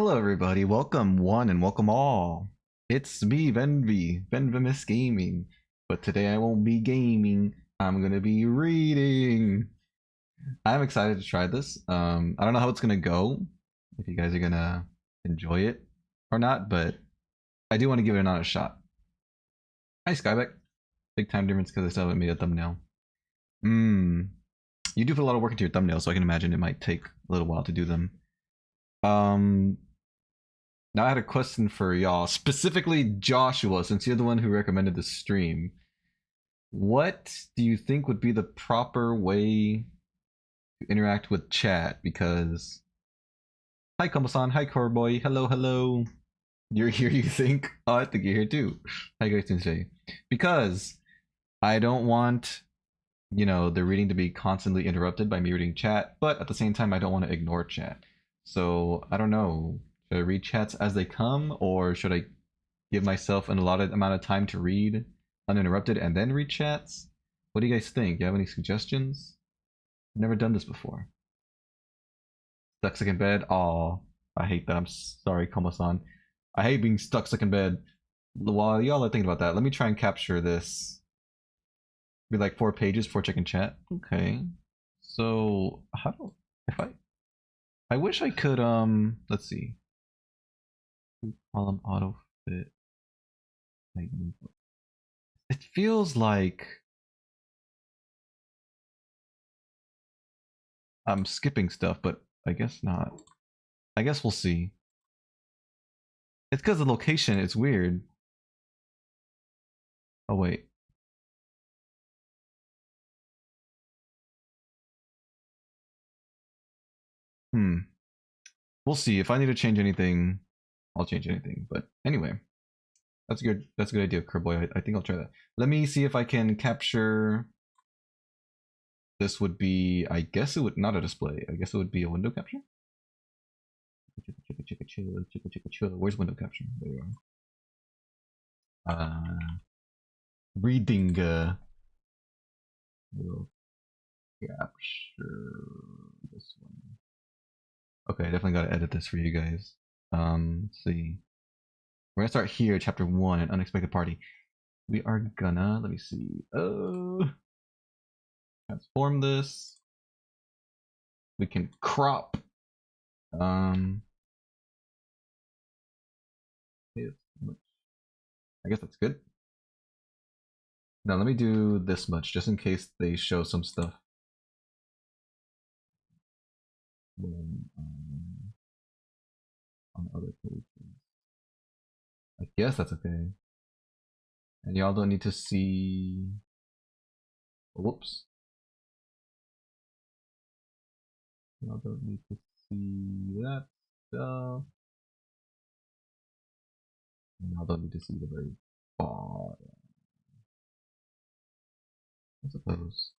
Hello, everybody. Welcome one and welcome all. It's me, Venvymous Gaming. But today I won't be gaming. I'm gonna be reading. I'm excited to try this. I don't know how it's gonna go. If you guys are gonna enjoy it or not, but I do want to give it an honest shot. Hi, Skybeck. Big time difference because I still haven't made a thumbnail. You do put a lot of work into your thumbnails, so I can imagine it might take a little while to do them. Now I had a question for y'all, specifically Joshua, since you're the one who recommended the stream. What do you think would be the proper way to interact with chat? Because hi Komo-san, hi Corboy, hello. You're here, you think? Oh, I think you're here too. How you guys doing today? Because I don't want, the reading to be constantly interrupted by me reading chat, but at the same time I don't want to ignore chat. So I don't know. Should I read chats as they come, or should I give myself an allotted amount of time to read uninterrupted and then read chats? What do you guys think? You have any suggestions? I've never done this before. Stuck sick in bed? Aw, I hate that. I'm sorry, Komo-san. I hate being stuck in bed. While y'all are thinking about that, let me try and capture this. Be like 4 pages before checking chat. Okay. So how do I wish I could let's see. Column auto fit. It feels like I'm skipping stuff, but I guess not. I guess we'll see. It's because the location, it's weird. Oh wait. We'll see. If I need to change anything, I'll change anything. But anyway, that's good. That's a good idea, Kerboy. I think I'll try that. Let me see if I can capture. This would be, I guess it would not a display. I guess it would be a window capture. Where's window capture? There you are. Reading. We'll capture this one. Okay, I definitely gotta edit this for you guys. Let's see. We're gonna start here, chapter 1, an unexpected party. We are gonna, let me see. Transform this. We can crop. I guess that's good. Now let me do this much, just in case they show some stuff. On other pages. I guess that's okay. And y'all don't need to see. Whoops. Y'all don't need to see that stuff. And y'all don't need to see the very bottom. I suppose.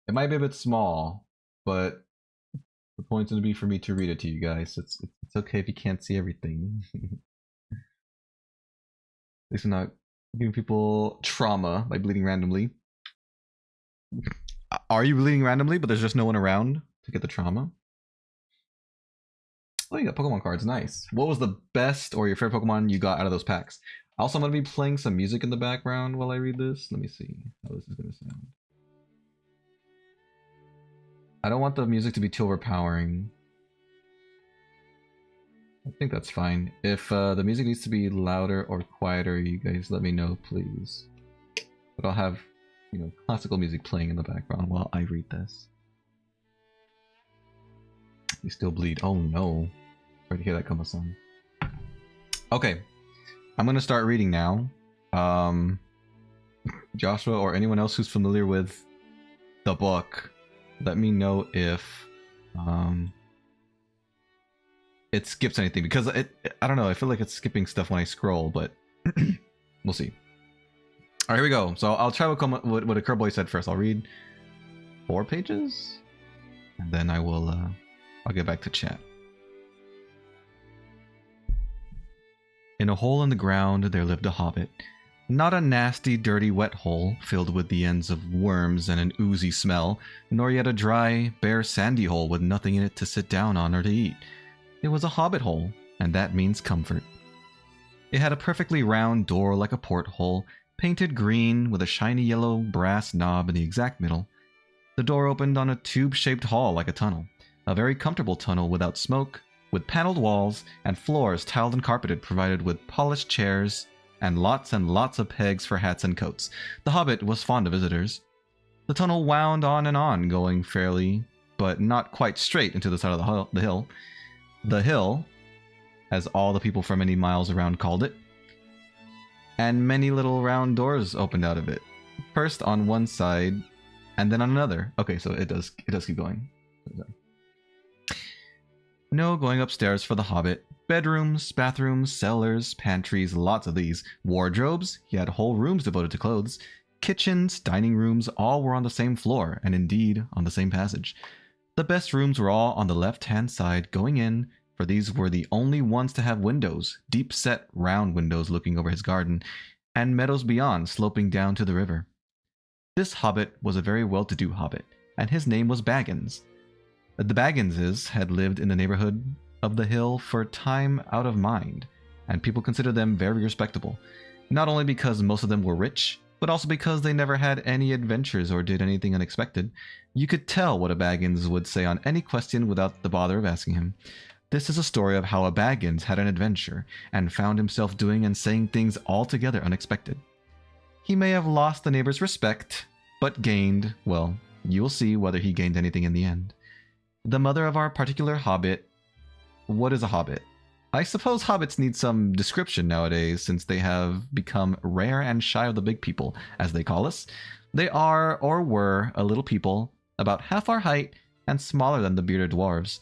It might be a bit small, but the point's gonna be for me to read it to you guys. It's okay if you can't see everything. At least I'm not giving people trauma by bleeding randomly. Are you bleeding randomly, but there's just no one around to get the trauma? Oh, you got Pokemon cards. Nice. What was the best or your favorite Pokemon you got out of those packs? Also, I'm gonna be playing some music in the background while I read this. Let me see how this is gonna sound. I don't want the music to be too overpowering. I think that's fine. If the music needs to be louder or quieter, you guys let me know, please. But I'll have, classical music playing in the background while I read this. You still bleed. Oh no. Sorry to hear that, Komo-san. Okay. I'm gonna start reading now. Joshua or anyone else who's familiar with the book, let me know if it skips anything, because I don't know, I feel like it's skipping stuff when I scroll, but we'll see. All right, here we go. So I'll try what a Kerboy said first. I'll read 4 pages, and then I will I'll get back to chat. In a hole in the ground there lived a hobbit Not a nasty, dirty, wet hole filled with the ends of worms and an oozy smell, nor yet a dry, bare, sandy hole with nothing in it to sit down on or to eat. It was a hobbit hole, and that means comfort. It had a perfectly round door like a porthole, painted green with a shiny yellow brass knob in the exact middle. The door opened on a tube-shaped hall like a tunnel, a very comfortable tunnel without smoke, with paneled walls and floors tiled and carpeted, provided with polished chairs and lots of pegs for hats and coats. The Hobbit was fond of visitors. The tunnel wound on and on, going fairly, but not quite straight into the side of the hill. The hill, as all the people for many miles around called it, and many little round doors opened out of it. First on one side, and then on another. Okay, so it does keep going. No going upstairs for the Hobbit. Bedrooms, bathrooms, cellars, pantries, lots of these. Wardrobes, he had whole rooms devoted to clothes. Kitchens, dining rooms, all were on the same floor, and indeed on the same passage. The best rooms were all on the left-hand side going in, for these were the only ones to have windows, deep-set round windows looking over his garden, and meadows beyond sloping down to the river. This Hobbit was a very well-to-do Hobbit, and his name was Baggins. The Bagginses had lived in the neighborhood of the hill for time out of mind, and people considered them very respectable, not only because most of them were rich, but also because they never had any adventures or did anything unexpected. You could tell what a Baggins would say on any question without the bother of asking him. This is a story of how a Baggins had an adventure, and found himself doing and saying things altogether unexpected. He may have lost the neighbor's respect, but gained, well, you'll see whether he gained anything in the end. The mother of our particular Hobbit. What is a Hobbit? I suppose Hobbits need some description nowadays, since they have become rare and shy of the big people, as they call us. They are, or were, a little people, about half our height, and smaller than the bearded dwarves.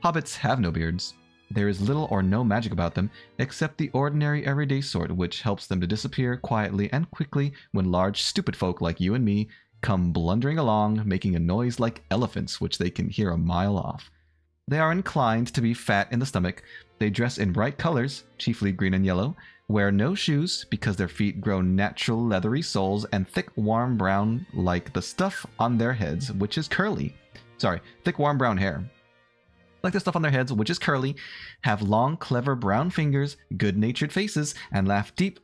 Hobbits have no beards. There is little or no magic about them, except the ordinary everyday sort, which helps them to disappear quietly and quickly when large stupid folk like you and me come blundering along, making a noise like elephants which they can hear a mile off. They are inclined to be fat in the stomach. They dress in bright colors, chiefly green and yellow, wear no shoes because their feet grow natural leathery soles, and thick warm brown like the stuff on their heads, which is curly. Thick warm brown hair. Like the stuff on their heads, which is curly, have long, clever brown fingers, good-natured faces, and laugh deep,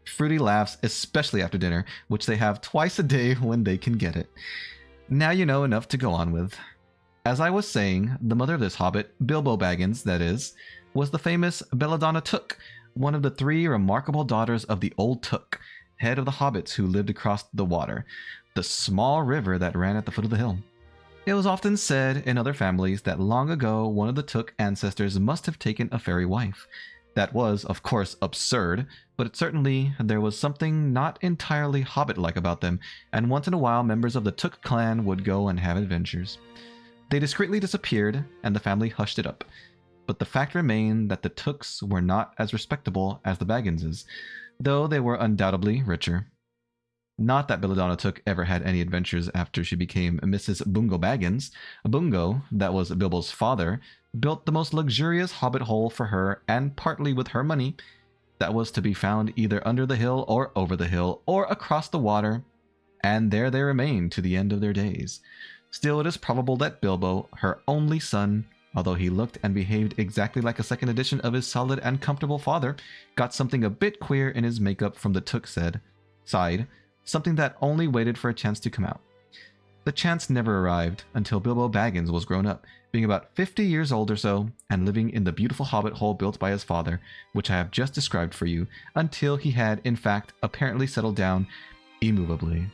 fruity laughs, especially after dinner, which they have twice a day when they can get it. Now you know enough to go on with. As I was saying, the mother of this Hobbit, Bilbo Baggins, that is, was the famous Belladonna Took, one of the 3 remarkable daughters of the Old Took, head of the Hobbits who lived across the water, the small river that ran at the foot of the hill. It was often said in other families that long ago one of the Took ancestors must have taken a fairy wife. That was, of course, absurd, but certainly there was something not entirely Hobbit-like about them, and once in a while members of the Took clan would go and have adventures. They discreetly disappeared, and the family hushed it up. But the fact remained that the Tooks were not as respectable as the Bagginses, though they were undoubtedly richer. Not that Belladonna Took ever had any adventures after she became Mrs. Bungo Baggins. Bungo, that was Bilbo's father, built the most luxurious hobbit hole for her, and partly with her money, that was to be found either under the hill or over the hill or across the water, and there they remained to the end of their days. Still, it is probable that Bilbo, her only son, although he looked and behaved exactly like a second edition of his solid and comfortable father, got something a bit queer in his makeup from the Took side, something that only waited for a chance to come out. The chance never arrived until Bilbo Baggins was grown up, being about 50 years old or so, and living in the beautiful hobbit hole built by his father, which I have just described for you, until he had, in fact, apparently settled down immovably.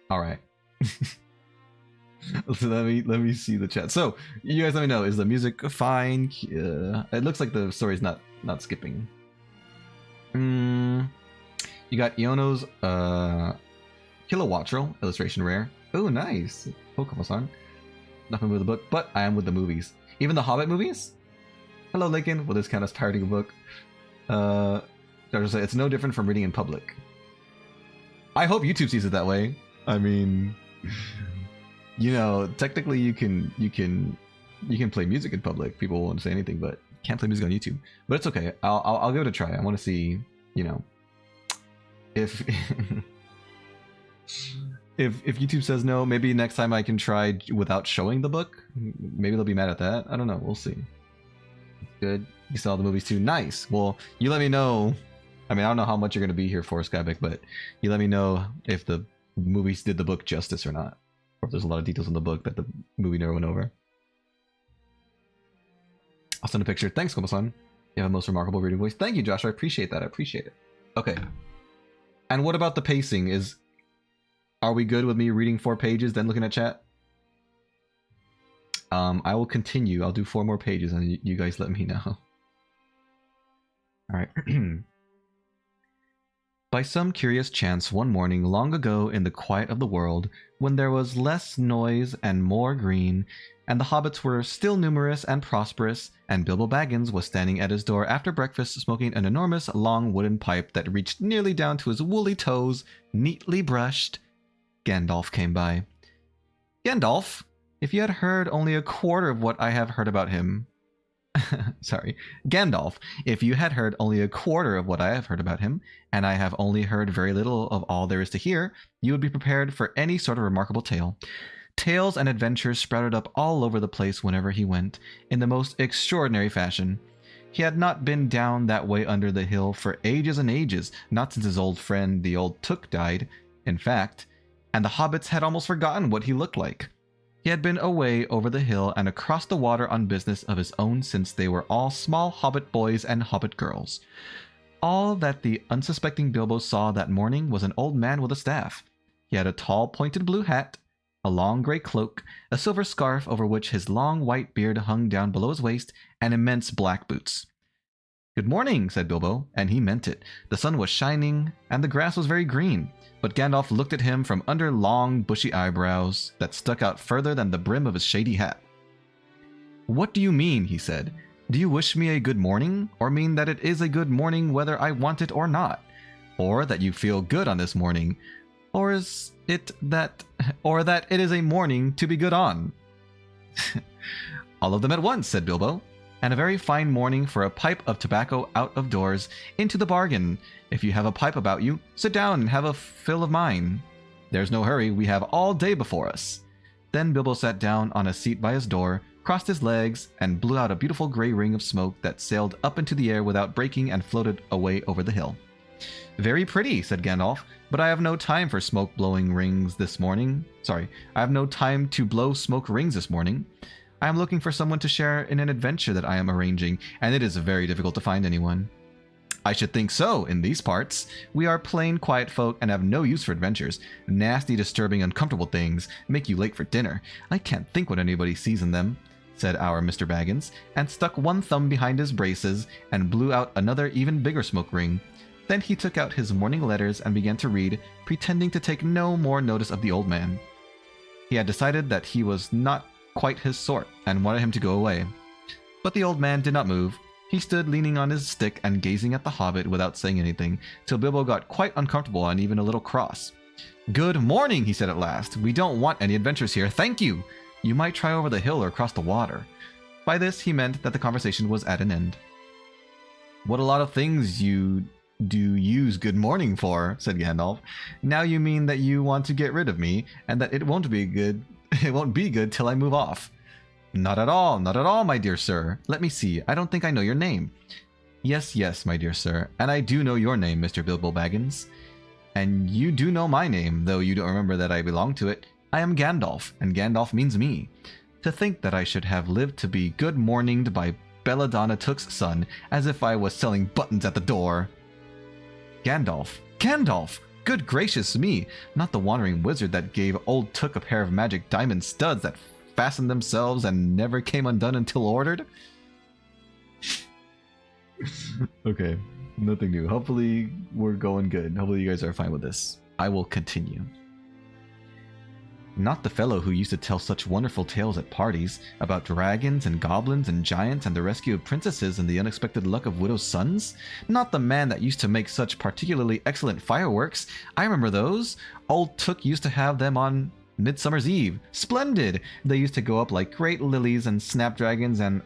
Alright. So let me see the chat. So, you guys let me know, is the music fine? It looks like the story's not skipping. You got Iono's Kilowattrel illustration rare. Oh, nice. Pokemon song. Not familiar with the book, but I am with the movies. Even the Hobbit movies? Hello, Lincoln. Well, this kind of pirating a book. Doctor say it's no different from reading in public. I hope YouTube sees it that way. I mean, you know, technically you can play music in public. People won't say anything, but can't play music on YouTube. But it's okay. I'll give it a try. I want to see, you know, If if YouTube says no, maybe next time I can try without showing the book. Maybe they'll be mad at that. I don't know. We'll see. Good. You saw the movies too. Nice. Well, you let me know. I mean, I don't know how much you're going to be here for, Skybeck, but you let me know if the movies did the book justice or not. Or if there's a lot of details in the book that the movie never went over. I'll send a picture. Thanks, Komo-san. You have a most remarkable reading voice. Thank you, Josh. I appreciate that. I appreciate it. Okay. And what about the pacing? Are we good with me reading 4 pages, then looking at chat? I will continue. I'll do 4 more pages, and you guys let me know. Alright. By some curious chance one morning long ago in the quiet of the world, when there was less noise and more green, and the hobbits were still numerous and prosperous, and Bilbo Baggins was standing at his door after breakfast smoking an enormous long wooden pipe that reached nearly down to his woolly toes, neatly brushed, Gandalf came by. Gandalf, if you had heard only a quarter of what I have heard about him... Sorry. Gandalf, if you had heard only a quarter of what I have heard about him, and I have only heard very little of all there is to hear, you would be prepared for any sort of remarkable tale. Tales and adventures sprouted up all over the place whenever he went, in the most extraordinary fashion. He had not been down that way under the hill for ages and ages, not since his old friend the old Took died, in fact, and the hobbits had almost forgotten what he looked like. He had been away over the hill and across the water on business of his own since they were all small hobbit boys and hobbit girls. All that the unsuspecting Bilbo saw that morning was an old man with a staff. He had a tall pointed blue hat, a long grey cloak, a silver scarf over which his long white beard hung down below his waist, and immense black boots. "Good morning," said Bilbo, and he meant it. The sun was shining, and the grass was very green, but Gandalf looked at him from under long, bushy eyebrows that stuck out further than the brim of his shady hat. "What do you mean?" he said. "Do you wish me a good morning, or mean that it is a good morning whether I want it or not? Or that you feel good on this morning? Or that it is a morning to be good on?" "All of them at once," said Bilbo. "And a very fine morning for a pipe of tobacco out of doors, into the bargain. If you have a pipe about you, sit down and have a fill of mine. There's no hurry, we have all day before us." Then Bilbo sat down on a seat by his door, crossed his legs, and blew out a beautiful grey ring of smoke that sailed up into the air without breaking and floated away over the hill. "Very pretty," said Gandalf, "but I have no time for smoke-blowing rings this morning. I have no time to blow smoke rings this morning. I am looking for someone to share in an adventure that I am arranging, and it is very difficult to find anyone." "I should think so, in these parts. We are plain, quiet folk and have no use for adventures. Nasty, disturbing, uncomfortable things make you late for dinner. I can't think what anybody sees in them," said our Mr. Baggins, and stuck one thumb behind his braces and blew out another even bigger smoke ring. Then he took out his morning letters and began to read, pretending to take no more notice of the old man. He had decided that he was not quite his sort, and wanted him to go away. But the old man did not move. He stood leaning on his stick and gazing at the hobbit without saying anything, till Bilbo got quite uncomfortable and even a little cross. "Good morning," he said at last. "We don't want any adventures here, thank you. You might try over the hill or across the water." By this he meant that the conversation was at an end. "What a lot of things you do use good morning for," said Gandalf. "Now you mean that you want to get rid of me, and that it won't be good till I move off." Not at all, my dear sir. Let me see, I don't think I know your name." Yes, my dear sir, and I do know your name, Mr. Bilbo Baggins. And you do know my name, though you don't remember that I belong to it. I am Gandalf, and Gandalf means me. To think that I should have lived to be good morninged by Belladonna Took's son, as if I was selling buttons at the door." Gandalf! Good gracious me! Not the wandering wizard that gave old Took a pair of magic diamond studs that fastened themselves and never came undone until ordered? Okay, nothing new. Hopefully we're going good. Hopefully you guys are fine with this. I will continue. "Not the fellow who used to tell such wonderful tales at parties, about dragons and goblins and giants and the rescue of princesses and the unexpected luck of widows' sons? Not the man that used to make such particularly excellent fireworks. I remember those. Old Took used to have them on Midsummer's Eve. Splendid! They used to go up like great lilies and snapdragons and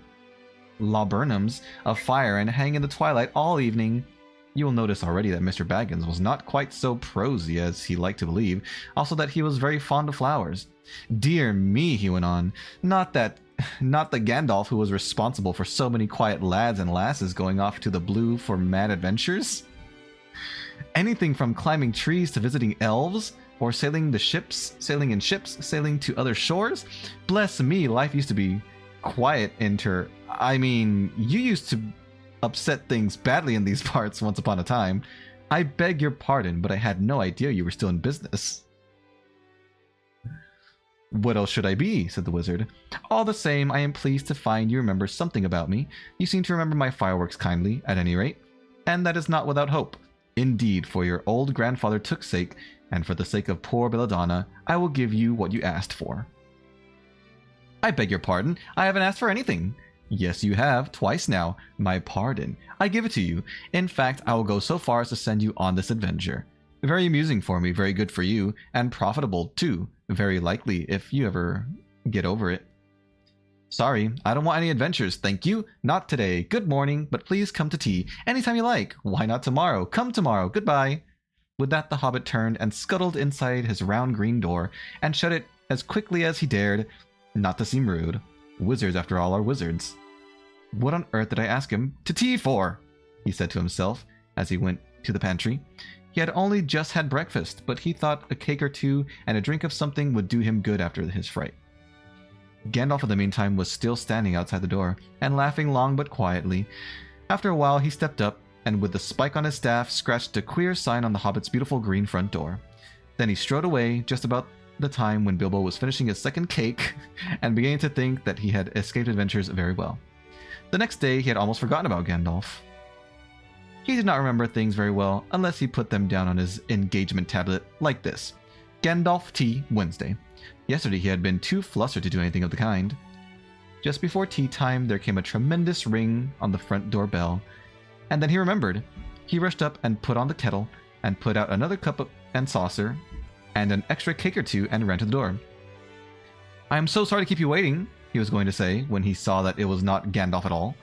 laburnums of fire and hang in the twilight all evening." You will notice already that Mr. Baggins was not quite so prosy as he liked to believe, also that he was very fond of flowers. Dear me, he went on, not the Gandalf who was responsible for so many quiet lads and lasses going off to the blue for mad adventures? Anything from climbing trees to visiting elves, or sailing in ships, sailing to other shores? Bless me, life used to be quiet you used to upset things badly in these parts once upon a time. I beg your pardon, but I had no idea you were still in business. What else should I be? Said the wizard. All the same, I am pleased to find you remember something about me. You seem to remember my fireworks kindly, at any rate. And that is not without hope. Indeed, for your old grandfather Took's sake, and for the sake of poor Belladonna, I will give you what you asked for. I beg your pardon, I haven't asked for anything. Yes, you have, twice now. My pardon. I give it to you. In fact, I will go so far as to send you on this adventure. Very amusing for me, very good for you, and profitable, too. Very likely, if you ever get over it. Sorry, I don't want any adventures, thank you. Not today. Good morning, but please come to tea. Anytime you like. Why not tomorrow? Come tomorrow. Goodbye. With that, the hobbit turned and scuttled inside his round green door, and shut it as quickly as he dared, not to seem rude. Wizards, after all, are wizards. What on earth did I ask him to tea for? He said to himself as he went to the pantry. He had only just had breakfast, but he thought a cake or two and a drink of something would do him good after his fright. Gandalf, in the meantime, was still standing outside the door, and laughing long but quietly. After a while, he stepped up, and with the spike on his staff, scratched a queer sign on the hobbit's beautiful green front door. Then he strode away, just about the time when Bilbo was finishing his second cake, and beginning to think that he had escaped adventures very well. The next day, he had almost forgotten about Gandalf. He did not remember things very well, unless he put them down on his engagement tablet, like this. Gandalf tea, Wednesday. Yesterday he had been too flustered to do anything of the kind. Just before tea time, there came a tremendous ring on the front door bell, and then he remembered. He rushed up and put on the kettle, and put out another cup and saucer, and an extra cake or two, and ran to the door. I am so sorry to keep you waiting, he was going to say, when he saw that it was not Gandalf at all.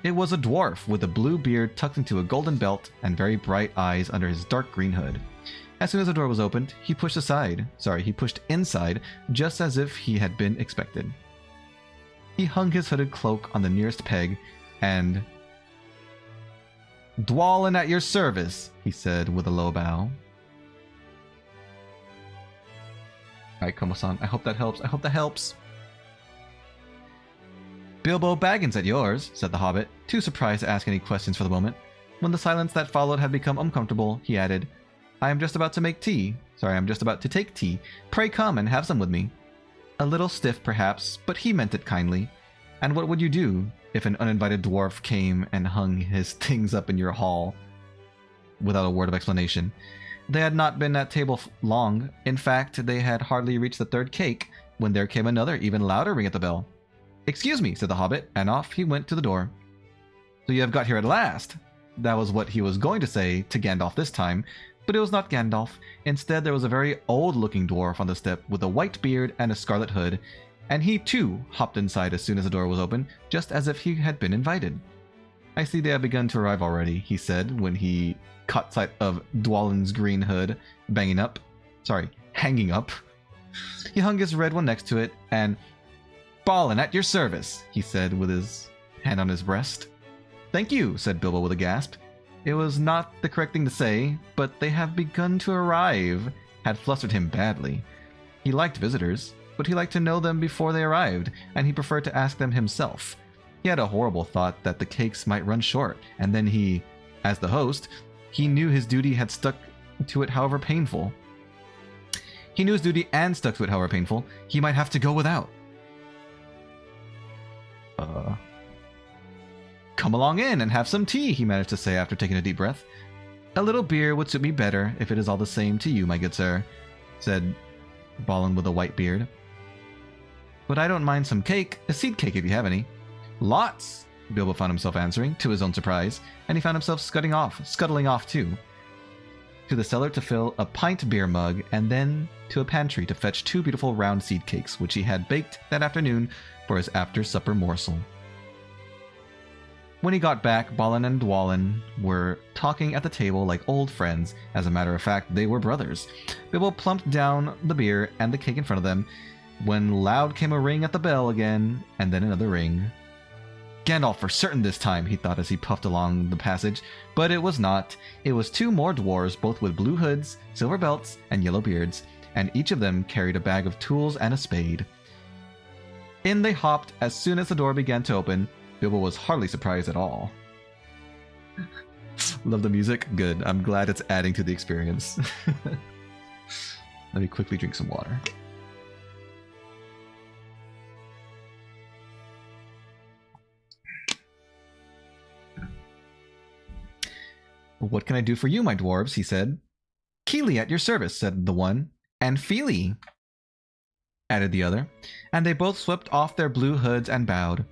It was a dwarf with a blue beard tucked into a golden belt and very bright eyes under his dark green hood. As soon as the door was opened, he pushed inside, just as if he had been expected. He hung his hooded cloak on the nearest peg, and... Dwalin at your service, he said with a low bow. Alright, Komo-san, I hope that helps. I hope that helps. Bilbo Baggins at yours, said the hobbit, too surprised to ask any questions for the moment. When the silence that followed had become uncomfortable, he added, I am just about to take tea. Pray come and have some with me. A little stiff, perhaps, but he meant it kindly. And what would you do if an uninvited dwarf came and hung his things up in your hall? Without a word of explanation. They had not been at table long. In fact, they had hardly reached the third cake when there came another, even louder ring at the bell. Excuse me, said the hobbit, and off he went to the door. So you have got here at last. That was what he was going to say to Gandalf this time, but it was not Gandalf. Instead, there was a very old-looking dwarf on the step with a white beard and a scarlet hood, and he too hopped inside as soon as the door was open, just as if he had been invited. I see they have begun to arrive already, he said when he caught sight of Dwalin's green hood hanging up. He hung his red one next to it, and Balin at your service, he said with his hand on his breast. Thank you, said Bilbo with a gasp. It was not the correct thing to say, but they have begun to arrive had flustered him badly. He liked visitors, but he liked to know them before they arrived, and he preferred to ask them himself. He had a horrible thought that the cakes might run short, and then he, as the host, he knew his duty had stuck to it however painful. He might have to go without. Come along in and have some tea, he managed to say after taking a deep breath. A little beer would suit me better, if it is all the same to you, my good sir, said Balin with a white beard. But I don't mind some cake, a seed cake if you have any. Lots, Bilbo found himself answering, to his own surprise, and he found himself scuttling off too, to the cellar to fill a pint beer mug, and then to a pantry to fetch 2 beautiful round seed cakes, which he had baked that afternoon for his after-supper morsel. When he got back, Balin and Dwalin were talking at the table like old friends. As a matter of fact, they were brothers. Bilbo plumped down the beer and the cake in front of them, when loud came a ring at the bell again, and then another ring. Gandalf for certain this time, he thought as he puffed along the passage, but it was not. It was 2 more dwarves, both with blue hoods, silver belts, and yellow beards, and each of them carried a bag of tools and a spade. In they hopped as soon as the door began to open. Bilbo was hardly surprised at all. Love the music? Good. I'm glad it's adding to the experience. Let me quickly drink some water. What can I do for you, my dwarves? He said. Keely at your service, said the one. And Feely, added the other. And they both swept off their blue hoods and bowed.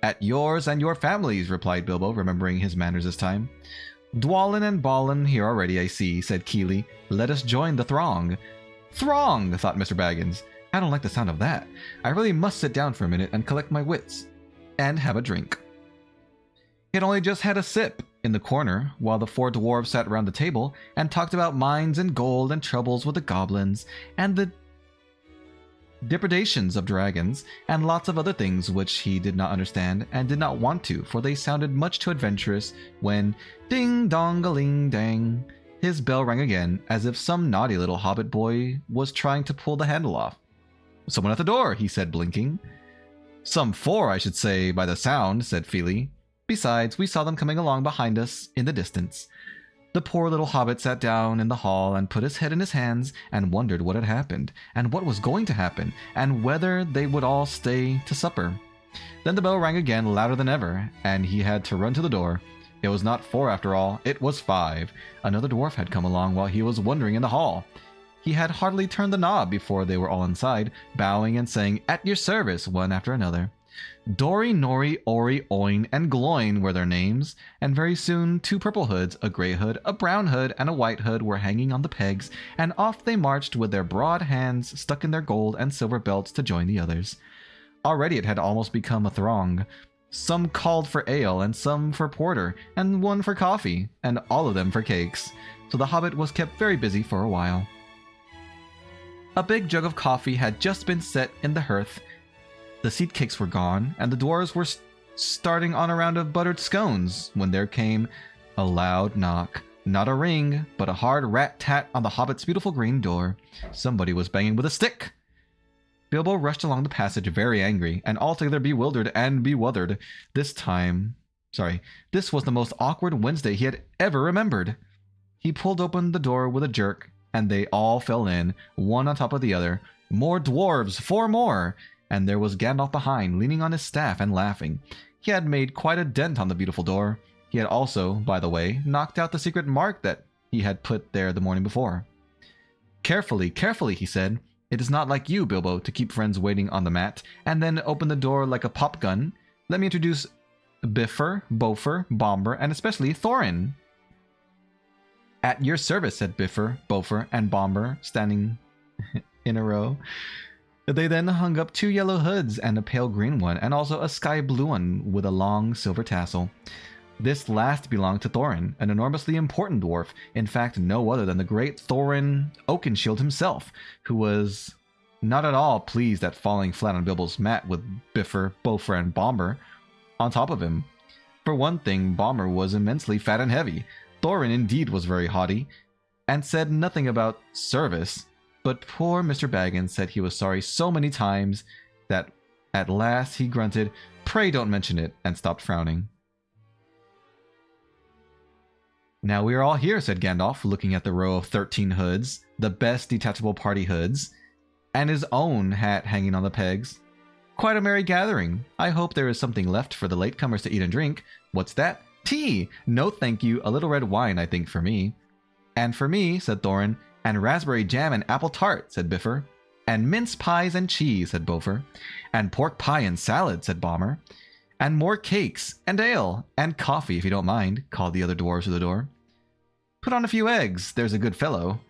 At yours and your families, replied Bilbo, remembering his manners this time. Dwalin and Balin here already, I see, said Keely. Let us join the throng. Throng, thought Mr. Baggins. I don't like the sound of that. I really must sit down for a minute and collect my wits. And have a drink. He had only just had a sip in the corner, while the 4 dwarves sat round the table and talked about mines and gold and troubles with the goblins, and the depredations of dragons, and lots of other things which he did not understand and did not want to, for they sounded much too adventurous, when ding-dong-a-ling-dang, his bell rang again, as if some naughty little hobbit boy was trying to pull the handle off. Someone at the door, he said, blinking. Some 4, I should say, by the sound, said Feely. Besides, we saw them coming along behind us in the distance. The poor little hobbit sat down in the hall and put his head in his hands and wondered what had happened, and what was going to happen, and whether they would all stay to supper. Then the bell rang again, louder than ever, and he had to run to the door. It was not 4 after all, it was 5. Another dwarf had come along while he was wandering in the hall. He had hardly turned the knob before they were all inside, bowing and saying, "At your service," one after another. Dori, Nori, Ori, Oin, and Gloin were their names, and very soon 2 purple hoods, a grey hood, a brown hood, and a white hood were hanging on the pegs, and off they marched with their broad hands stuck in their gold and silver belts to join the others. Already it had almost become a throng. Some called for ale, and some for porter, and one for coffee, and all of them for cakes, so the hobbit was kept very busy for a while. A big jug of coffee had just been set in the hearth. The seed cakes were gone, and the dwarves were starting on a round of buttered scones, when there came a loud knock. Not a ring, but a hard rat-tat on the hobbit's beautiful green door. Somebody was banging with a stick. Bilbo rushed along the passage very angry, and altogether bewildered and bewuthered. This was the most awkward Wednesday he had ever remembered. He pulled open the door with a jerk, and they all fell in, one on top of the other. More dwarves! 4 more! And there was Gandalf behind, leaning on his staff and laughing. He had made quite a dent on the beautiful door. He had also, by the way, knocked out the secret mark that he had put there the morning before. Carefully, carefully, he said. It is not like you, Bilbo, to keep friends waiting on the mat, and then open the door like a pop gun. Let me introduce Bifur, Bofur, Bombur, and especially Thorin. At your service, said Bifur, Bofur, and Bombur, standing in a row. They then hung up 2 yellow hoods and a pale green one, and also a sky blue one with a long silver tassel. This last belonged to Thorin, an enormously important dwarf, in fact no other than the great Thorin Oakenshield himself, who was not at all pleased at falling flat on Bilbo's mat with Bifur, Bofur, and Bombur on top of him. For one thing, Bombur was immensely fat and heavy. Thorin indeed was very haughty, and said nothing about service. But poor Mr. Baggins said he was sorry so many times that at last he grunted, "Pray don't mention it," and stopped frowning. Now we are all here, said Gandalf, looking at the row of 13 hoods, the best detachable party hoods, and his own hat hanging on the pegs. Quite a merry gathering. I hope there is something left for the latecomers to eat and drink. What's that? Tea! No thank you, a little red wine, I think, for me. And for me, said Thorin. And raspberry jam and apple tart, said Bifur. And mince pies and cheese, said Bofur. And pork pie and salad, said Bombur. And more cakes, and ale, and coffee, if you don't mind, called the other dwarves to the door. Put on a few eggs, there's a good fellow.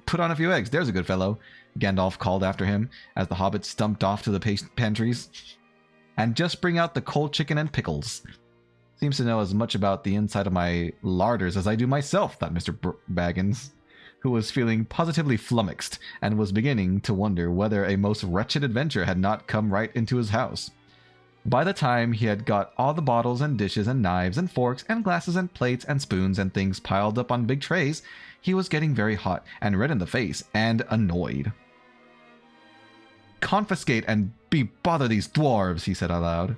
Put on a few eggs, there's a good fellow, Gandalf called after him, as the hobbit stumped off to the pantries. And just bring out the cold chicken and pickles. Seems to know as much about the inside of my larders as I do myself, thought Mr. Baggins, who was feeling positively flummoxed and was beginning to wonder whether a most wretched adventure had not come right into his house. By the time he had got all the bottles and dishes and knives and forks and glasses and plates and spoons and things piled up on big trays, he was getting very hot and red in the face and annoyed. "Confiscate and bother these dwarves," he said aloud.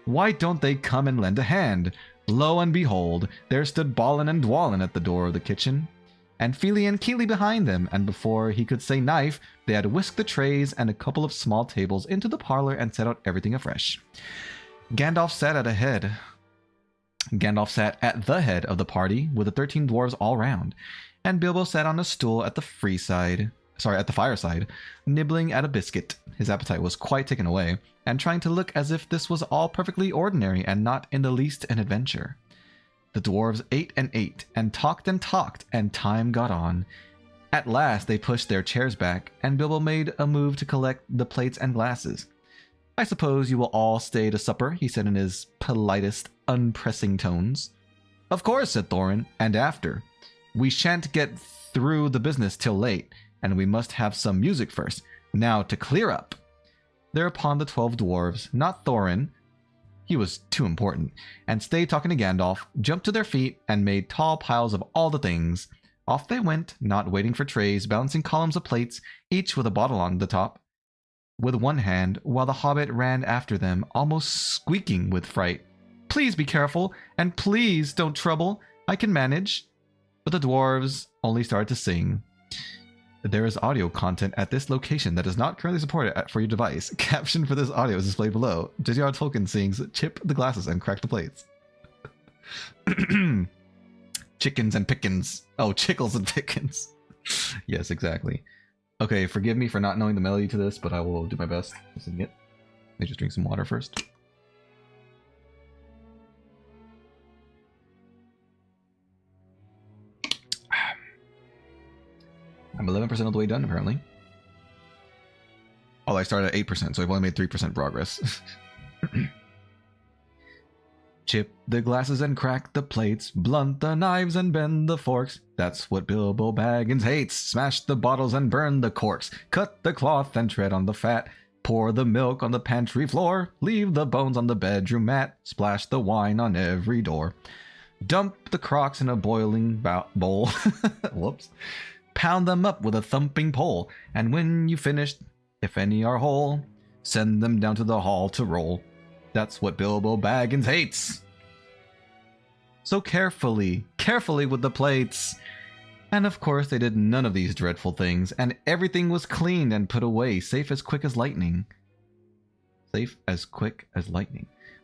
"Why don't they come and lend a hand?" Lo and behold, there stood Balin and Dwalin at the door of the kitchen, and Feely and Keely behind them, and before he could say knife, they had whisked the trays and a couple of small tables into the parlor and set out everything afresh. Gandalf sat at the head of the party with the 13 dwarves all round, and Bilbo sat on a stool at the fireside, nibbling at a biscuit. His appetite was quite taken away, and trying to look as if this was all perfectly ordinary and not in the least an adventure. The dwarves ate, and talked, and time got on. At last they pushed their chairs back, and Bilbo made a move to collect the plates and glasses. "I suppose you will all stay to supper," he said in his politest, unpressing tones. "Of course," said Thorin, "and after. We shan't get through the business till late, and we must have some music first. Now to clear up." Thereupon the 12 dwarves, not Thorin, he was too important, and stayed talking to Gandalf, jumped to their feet and made tall piles of all the things. Off they went, not waiting for trays, balancing columns of plates, each with a bottle on the top, with one hand, while the Hobbit ran after them, almost squeaking with fright. "Please be careful, and please don't trouble. I can manage." But the dwarves only started to sing. There is audio content at this location that is not currently supported for your device. Caption for this audio is displayed below. J.R.R. Tolkien sings, "Chip the glasses and crack the plates." Chickens and pickens. Oh, chickles and pickens. Yes, exactly. Okay, forgive me for not knowing the melody to this, but I will do my best to sing it. Let me just drink some water first. I'm 11% of the way done, apparently. Oh, I started at 8%, so I've only made 3% progress. Chip the glasses and crack the plates, blunt the knives and bend the forks. That's what Bilbo Baggins hates. Smash the bottles and burn the corks. Cut the cloth and tread on the fat. Pour the milk on the pantry floor. Leave the bones on the bedroom mat. Splash the wine on every door. Dump the crocks in a boiling bowl. Whoops. Pound them up with a thumping pole, and when you finished, if any are whole, send them down to the hall to roll. That's what Bilbo Baggins hates. So carefully with the plates. And of course they did none of these dreadful things, and everything was cleaned and put away, safe as quick as lightning.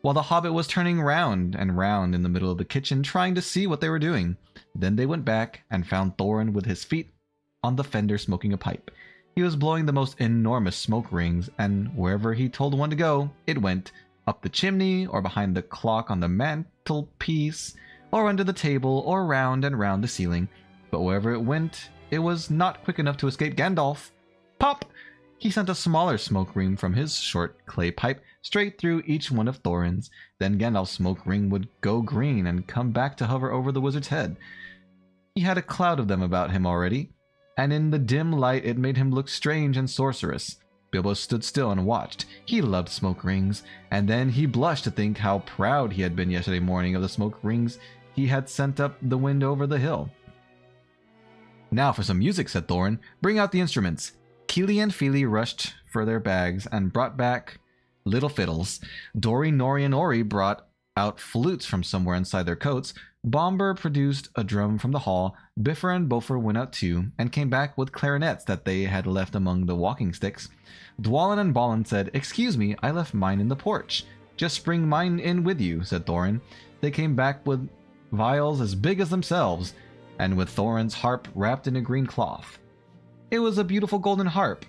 While the Hobbit was turning round and round in the middle of the kitchen, trying to see what they were doing. Then they went back and found Thorin with his feet on the fender smoking a pipe. He was blowing the most enormous smoke rings, and wherever he told one to go, it went, up the chimney, or behind the clock on the mantelpiece, or under the table, or round and round the ceiling. But wherever it went, it was not quick enough to escape Gandalf. Pop! He sent a smaller smoke ring from his short clay pipe straight through each one of Thorin's. Then Gandalf's smoke ring would go green and come back to hover over the wizard's head. He had a cloud of them about him already, and in the dim light it made him look strange and sorcerous. Bilbo stood still and watched. He loved smoke rings, and then he blushed to think how proud he had been yesterday morning of the smoke rings he had sent up the wind over the hill. "Now for some music," said Thorin. "Bring out the instruments." Keely and Feely rushed for their bags and brought back little fiddles. Dori, Nori, and Ori brought out flutes from somewhere inside their coats. Bomber produced a drum from the hall. Biffer and Bofer went out too, and came back with clarinets that they had left among the walking sticks. Dwalin and Balin said, "Excuse me, I left mine in the porch." "Just bring mine in with you," said Thorin. They came back with vials as big as themselves, and with Thorin's harp wrapped in a green cloth. It was a beautiful golden harp,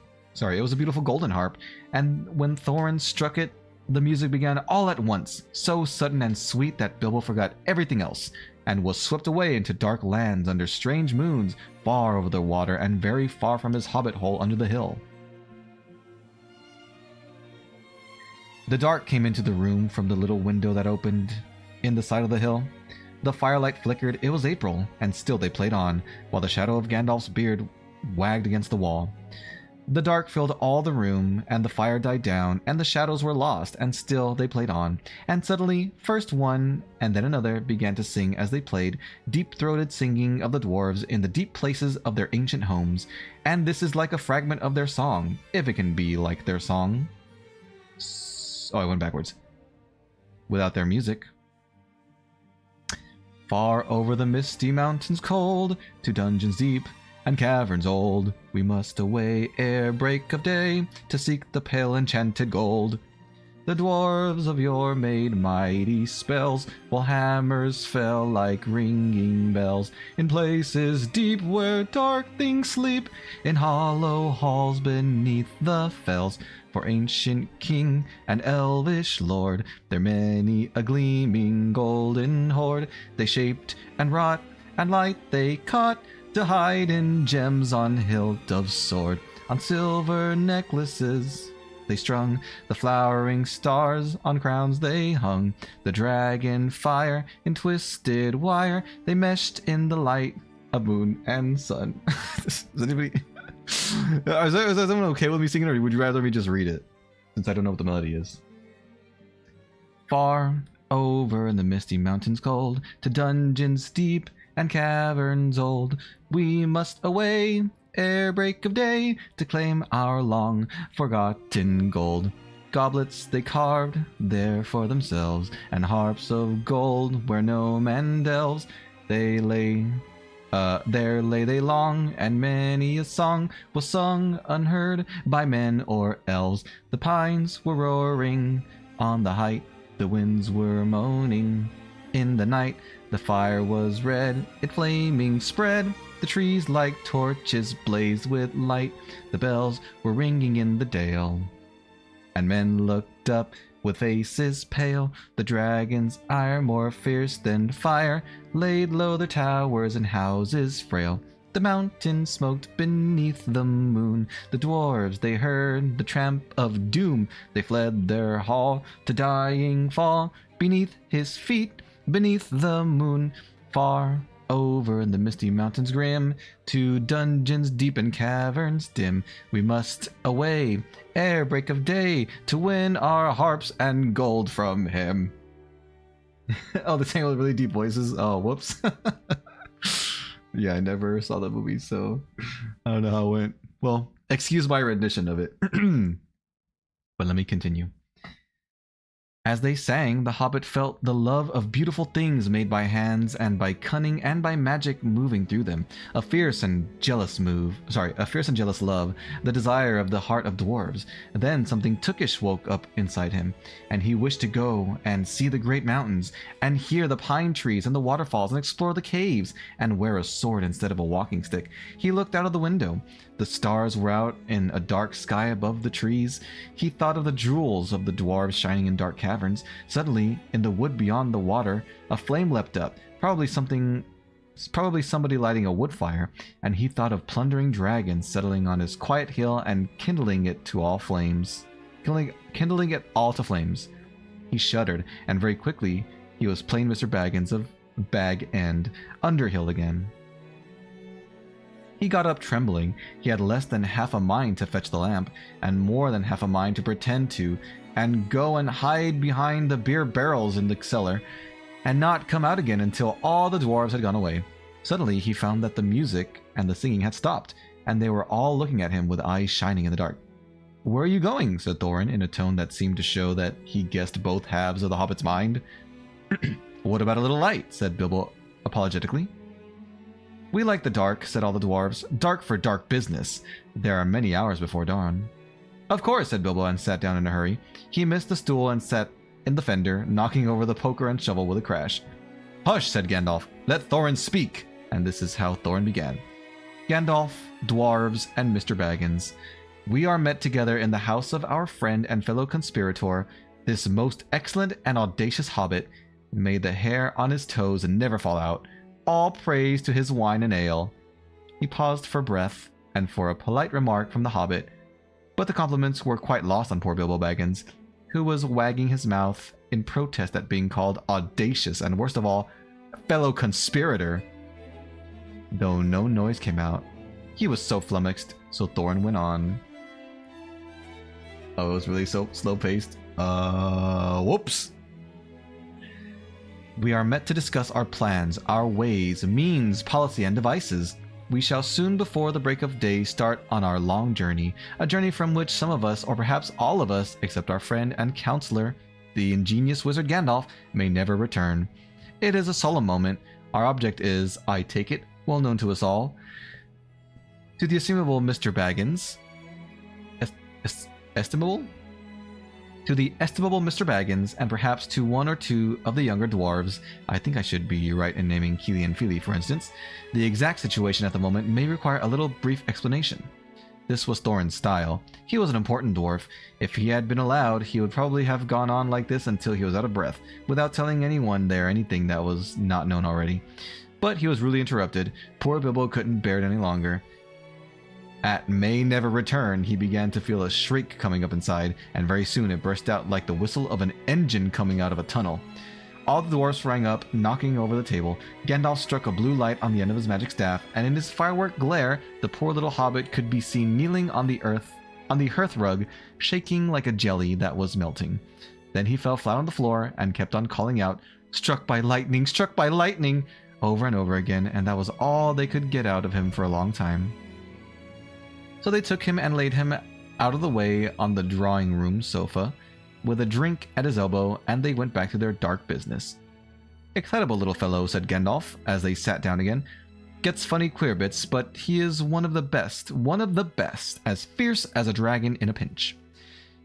and when Thorin struck it, the music began all at once, so sudden and sweet that Bilbo forgot everything else, and was swept away into dark lands under strange moons, far over the water and very far from his hobbit hole under the hill. The dark came into the room from the little window that opened in the side of the hill. The firelight flickered, it was April, and still they played on, while the shadow of Gandalf's beard wagged against the wall. The dark filled all the room, and the fire died down, and the shadows were lost, and still they played on. And suddenly, first one and then another began to sing as they played, deep-throated singing of the dwarves in the deep places of their ancient homes. And this is like a fragment of their song, if it can be like their song. Oh, I went backwards. Without their music. Far over the misty mountains cold, to dungeons deep and caverns old, we must away ere break of day, to seek the pale enchanted gold. The dwarves of yore made mighty spells, while hammers fell like ringing bells, in places deep where dark things sleep, in hollow halls beneath the fells. For ancient king and elvish lord, their many a gleaming golden hoard, they shaped and wrought, and light they caught, to hide in gems on hilt of sword. On silver necklaces they strung, the flowering stars on crowns they hung. The dragon fire in twisted wire, they meshed in the light of moon and sun. Is anybody... is anyone okay with me singing, or would you rather me just read it, since I don't know what the melody is? Far over in the misty mountains cold, to dungeons deep and caverns old, we must away ere break of day, to claim our long forgotten gold. Goblets they carved there for themselves, and harps of gold where no man delves. There lay they long, and many a song was sung unheard by men or elves. The pines were roaring on the height, the winds were moaning in the night. The fire was red, it flaming spread, the trees like torches blazed with light. The bells were ringing in the dale, and men looked up with faces pale. The dragon's ire, more fierce than fire, laid low their towers and houses frail. The mountain smoked beneath the moon. The dwarves, they heard the tramp of doom. They fled their hall to dying fall beneath his feet, beneath the moon. Far over in the misty mountains grim, to dungeons deep and caverns dim, we must away ere break of day, to win our harps and gold from him. Oh, they sang with really deep voices. Oh, whoops. Yeah, I never saw that movie, so I don't know how it went. Well, excuse my rendition of it. But let me continue. As they sang, the hobbit felt the love of beautiful things made by hands and by cunning and by magic moving through them. A fierce and jealous love, the desire of the heart of dwarves. Then something tookish woke up inside him, and he wished to go and see the great mountains, and hear the pine trees and the waterfalls, and explore the caves, and wear a sword instead of a walking stick. He looked out of the window. The stars were out in a dark sky above the trees. He thought of the jewels of the dwarves shining in dark caverns. Suddenly, in the wood beyond the water, a flame leapt up, probably somebody lighting a wood fire, and he thought of plundering dragons settling on his quiet hill and kindling it to all flames. Kindling it all to flames. He shuddered, and very quickly he was plain Mr. Baggins of Bag End, Underhill again. He got up trembling. He had less than half a mind to fetch the lamp, and more than half a mind to pretend to, and go and hide behind the beer barrels in the cellar, and not come out again until all the dwarves had gone away. Suddenly he found that the music and the singing had stopped, and they were all looking at him with eyes shining in the dark. "Where are you going?" said Thorin, in a tone that seemed to show that he guessed both halves of the hobbit's mind. "What about a little light?" said Bilbo apologetically. "We like the dark," said all the dwarves. "Dark for dark business. There are many hours before dawn." "Of course," said Bilbo, and sat down in a hurry. He missed the stool and sat in the fender, knocking over the poker and shovel with a crash. "Hush," said Gandalf. "Let Thorin speak." And this is how Thorin began. "Gandalf, dwarves, and Mr. Baggins, we are met together in the house of our friend and fellow conspirator, this most excellent and audacious hobbit. May the hair on his toes never fall out. All praise to his wine and ale." He paused for breath and for a polite remark from the hobbit, but the compliments were quite lost on poor Bilbo Baggins. who was wagging his mouth in protest at being called audacious and, worst of all, a fellow conspirator. Though no noise came out, he was so flummoxed, so Thorin went on. Oh, it was really so slow-paced. Whoops. We are met to discuss our plans, our ways, means, policy, and devices. We shall soon before the break of day start on our long journey, a journey from which some of us, or perhaps all of us, except our friend and counselor, the ingenious wizard Gandalf, may never return. It is a solemn moment. Our object is, I take it, well known to us all. To the estimable Mr. Baggins... Estimable? To the estimable Mr. Baggins, and perhaps to one or two of the younger dwarves, I think I should be right in naming Keely and Feely, for instance, the exact situation at the moment may require a little brief explanation. This was Thorin's style. He was an important dwarf. If he had been allowed, he would probably have gone on like this until he was out of breath, without telling anyone there anything that was not known already. But he was rudely interrupted. Poor Bilbo couldn't bear it any longer. At may never return, he began to feel a shriek coming up inside, and very soon it burst out like the whistle of an engine coming out of a tunnel. All the dwarfs sprang up, knocking over the table. Gandalf struck a blue light on the end of his magic staff, and in his firework glare, the poor little hobbit could be seen kneeling on the hearth rug, shaking like a jelly that was melting. Then he fell flat on the floor and kept on calling out, struck by lightning, over and over again, and that was all they could get out of him for a long time. So they took him and laid him out of the way on the drawing room sofa, with a drink at his elbow, and they went back to their dark business. Excitable little fellow, said Gandalf, as they sat down again. Gets funny queer bits, but he is one of the best, as fierce as a dragon in a pinch.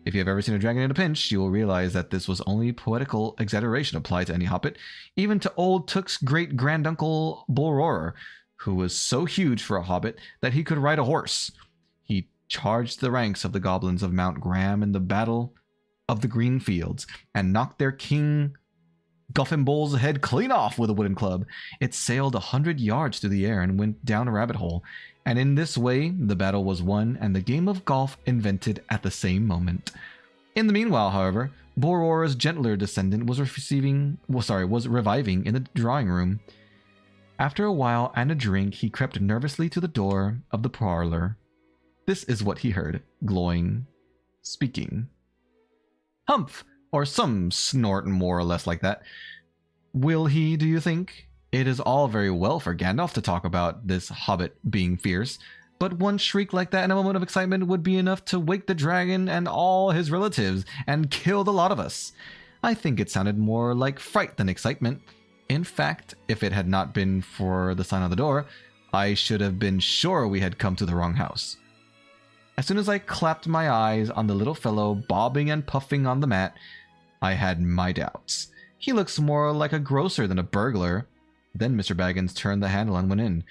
If you have ever seen a dragon in a pinch, you will realize that this was only poetical exaggeration applied to any hobbit, even to old Took's great-granduncle J.R.R., who was so huge for a hobbit that he could ride a horse. He charged the ranks of the goblins of Mount Graham in the Battle of the Green Fields, and knocked their king Gulfinbol's head clean off with a wooden club. It sailed 100 yards through the air and went down a rabbit hole, and in this way the battle was won and the game of golf invented at the same moment. In the meanwhile, however, J.R.R.'s gentler descendant was reviving in the drawing room. After a while and a drink, he crept nervously to the door of the parlor. This is what he heard, Glowing, speaking. Humph! Or some snort more or less like that. Will he, do you think? It is all very well for Gandalf to talk about this hobbit being fierce, but one shriek like that in a moment of excitement would be enough to wake the dragon and all his relatives and kill the lot of us. I think it sounded more like fright than excitement. In fact, if it had not been for the sign on the door, I should have been sure we had come to the wrong house. As soon as I clapped my eyes on the little fellow bobbing and puffing on the mat, I had my doubts. He looks more like a grocer than a burglar. Then Mr. Baggins turned the handle and went in.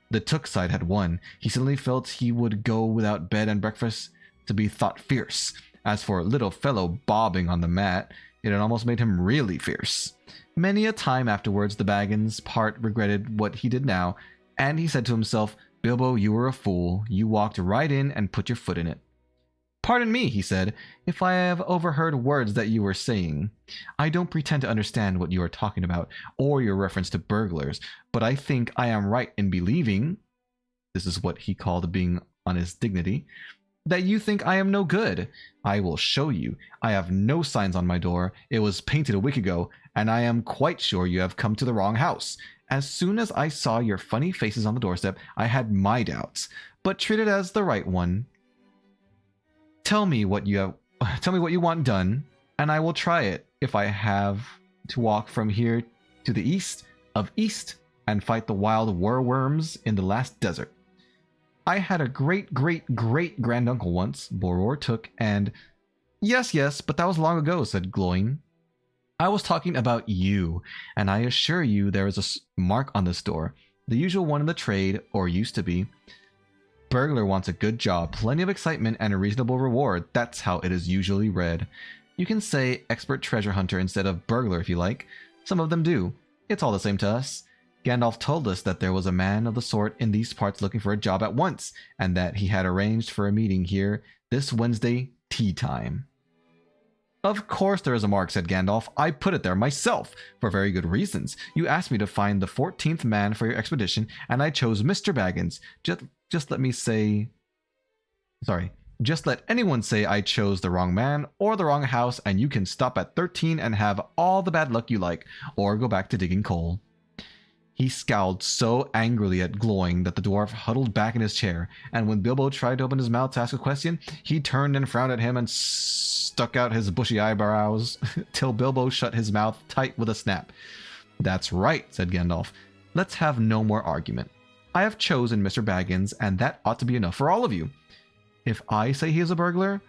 The Took side had won. He suddenly felt he would go without bed and breakfast to be thought fierce. As for little fellow bobbing on the mat, it had almost made him really fierce. Many a time afterwards the Baggins part regretted what he did now, and he said to himself, Bilbo, you were a fool. You walked right in and put your foot in it. Pardon me, he said, if I have overheard words that you were saying. I don't pretend to understand what you are talking about, or your reference to burglars, but I think I am right in believing, this is what he called being on his dignity, that you think I am no good. I will show you. I have no signs on my door. It was painted a week ago, and I am quite sure you have come to the wrong house. As soon as I saw your funny faces on the doorstep, I had my doubts, but treated as the right one. Tell me what you want done, and I will try it if I have to walk from here to the east of East and fight the wild whirlworms in the last desert. I had a great-great-great-granduncle once, J.R.R. Took, and... Yes, but that was long ago, said Glowing. I was talking about you, and I assure you there is a mark on this door, the usual one in the trade, or used to be. Burglar wants a good job, plenty of excitement, and a reasonable reward. That's how it is usually read. You can say expert treasure hunter instead of burglar if you like. Some of them do. It's all the same to us. Gandalf told us that there was a man of the sort in these parts looking for a job at once, and that he had arranged for a meeting here this Wednesday tea time. Of course there is a mark, said Gandalf. I put it there myself, for very good reasons. You asked me to find the 14th man for your expedition, and I chose Mr. Baggins. Just let me say... Sorry. Just let anyone say I chose the wrong man or the wrong house, and you can stop at 13 and have all the bad luck you like, or go back to digging coal. He scowled so angrily at Glowing that the dwarf huddled back in his chair, and when Bilbo tried to open his mouth to ask a question, he turned and frowned at him and stuck out his bushy eyebrows till Bilbo shut his mouth tight with a snap. That's right, said Gandalf. Let's have no more argument. I have chosen Mr. Baggins, and that ought to be enough for all of you. If I say he is a burglar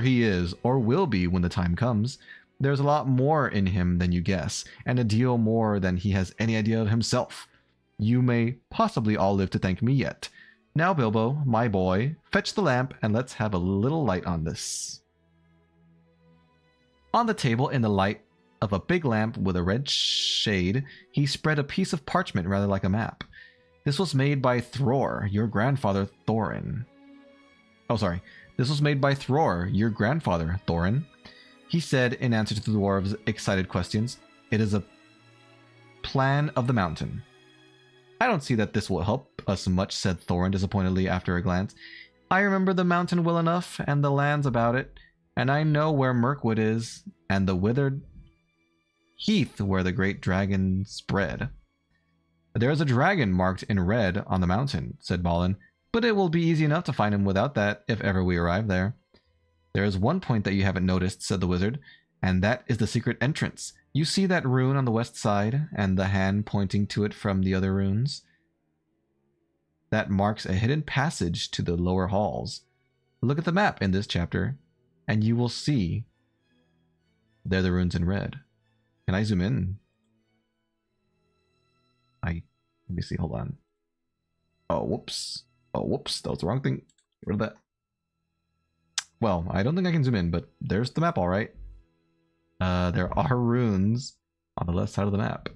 he is, or will be when the time comes. There's a lot more in him than you guess, and a deal more than he has any idea of himself. You may possibly all live to thank me yet. Now, Bilbo, my boy, fetch the lamp and let's have a little light on this. On the table, in the light of a big lamp with a red shade, he spread a piece of parchment rather like a map. This was made by Thror, your grandfather Thorin. This was made by Thror, your grandfather Thorin. He said in answer to the dwarves' excited questions, "It is a plan of the mountain." "I don't see that this will help us much," said Thorin disappointedly after a glance. "I remember the mountain well enough, and the lands about it, and I know where Mirkwood is, and the withered heath where the great dragon spread." "There is a dragon marked in red on the mountain," said Balin, "but it will be easy enough to find him without that, if ever we arrive there." "There is one point that you haven't noticed," said the wizard, "and that is the secret entrance. You see that rune on the west side, and the hand pointing to it from the other runes? That marks a hidden passage to the lower halls. Look at the map in this chapter, and you will see they're the runes in red." Can I zoom in? Let me see, hold on. Oh, whoops. That was the wrong thing. Get rid of that. Well, I don't think I can zoom in, but there's the map, all right. There are runes on the left side of the map.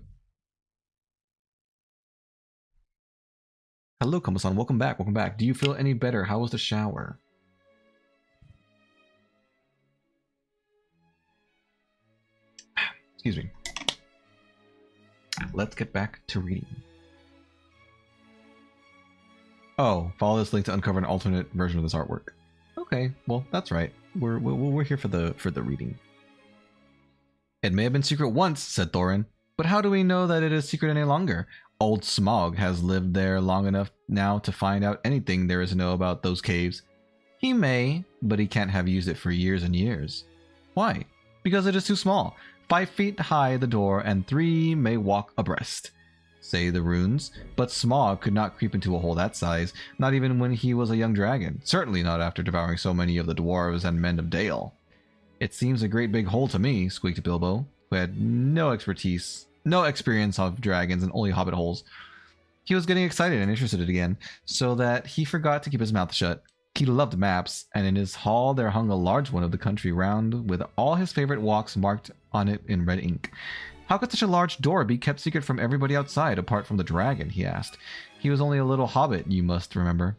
Hello, Koma-san. Welcome back. Welcome back. Do you feel any better? How was the shower? Excuse me. Let's get back to reading. Oh, follow this link to uncover an alternate version of this artwork. Okay, well, that's right. We're here for the reading. "It may have been secret once," said Thorin, "but how do we know that it is secret any longer? Old Smaug has lived there long enough now to find out anything there is to know about those caves. He may, but he can't have used it for years and years. Why? Because it is too small. 5 feet high the door, and 3 may walk abreast, say the runes, but Smaug could not creep into a hole that size, not even when he was a young dragon, certainly not after devouring so many of the dwarves and men of Dale." "It seems a great big hole to me," squeaked Bilbo, who had no experience of dragons and only hobbit holes. He was getting excited and interested again, so that he forgot to keep his mouth shut. He loved maps, and in his hall there hung a large one of the country round, with all his favorite walks marked on it in red ink. "How could such a large door be kept secret from everybody outside, apart from the dragon?" he asked. "He was only a little hobbit, you must remember."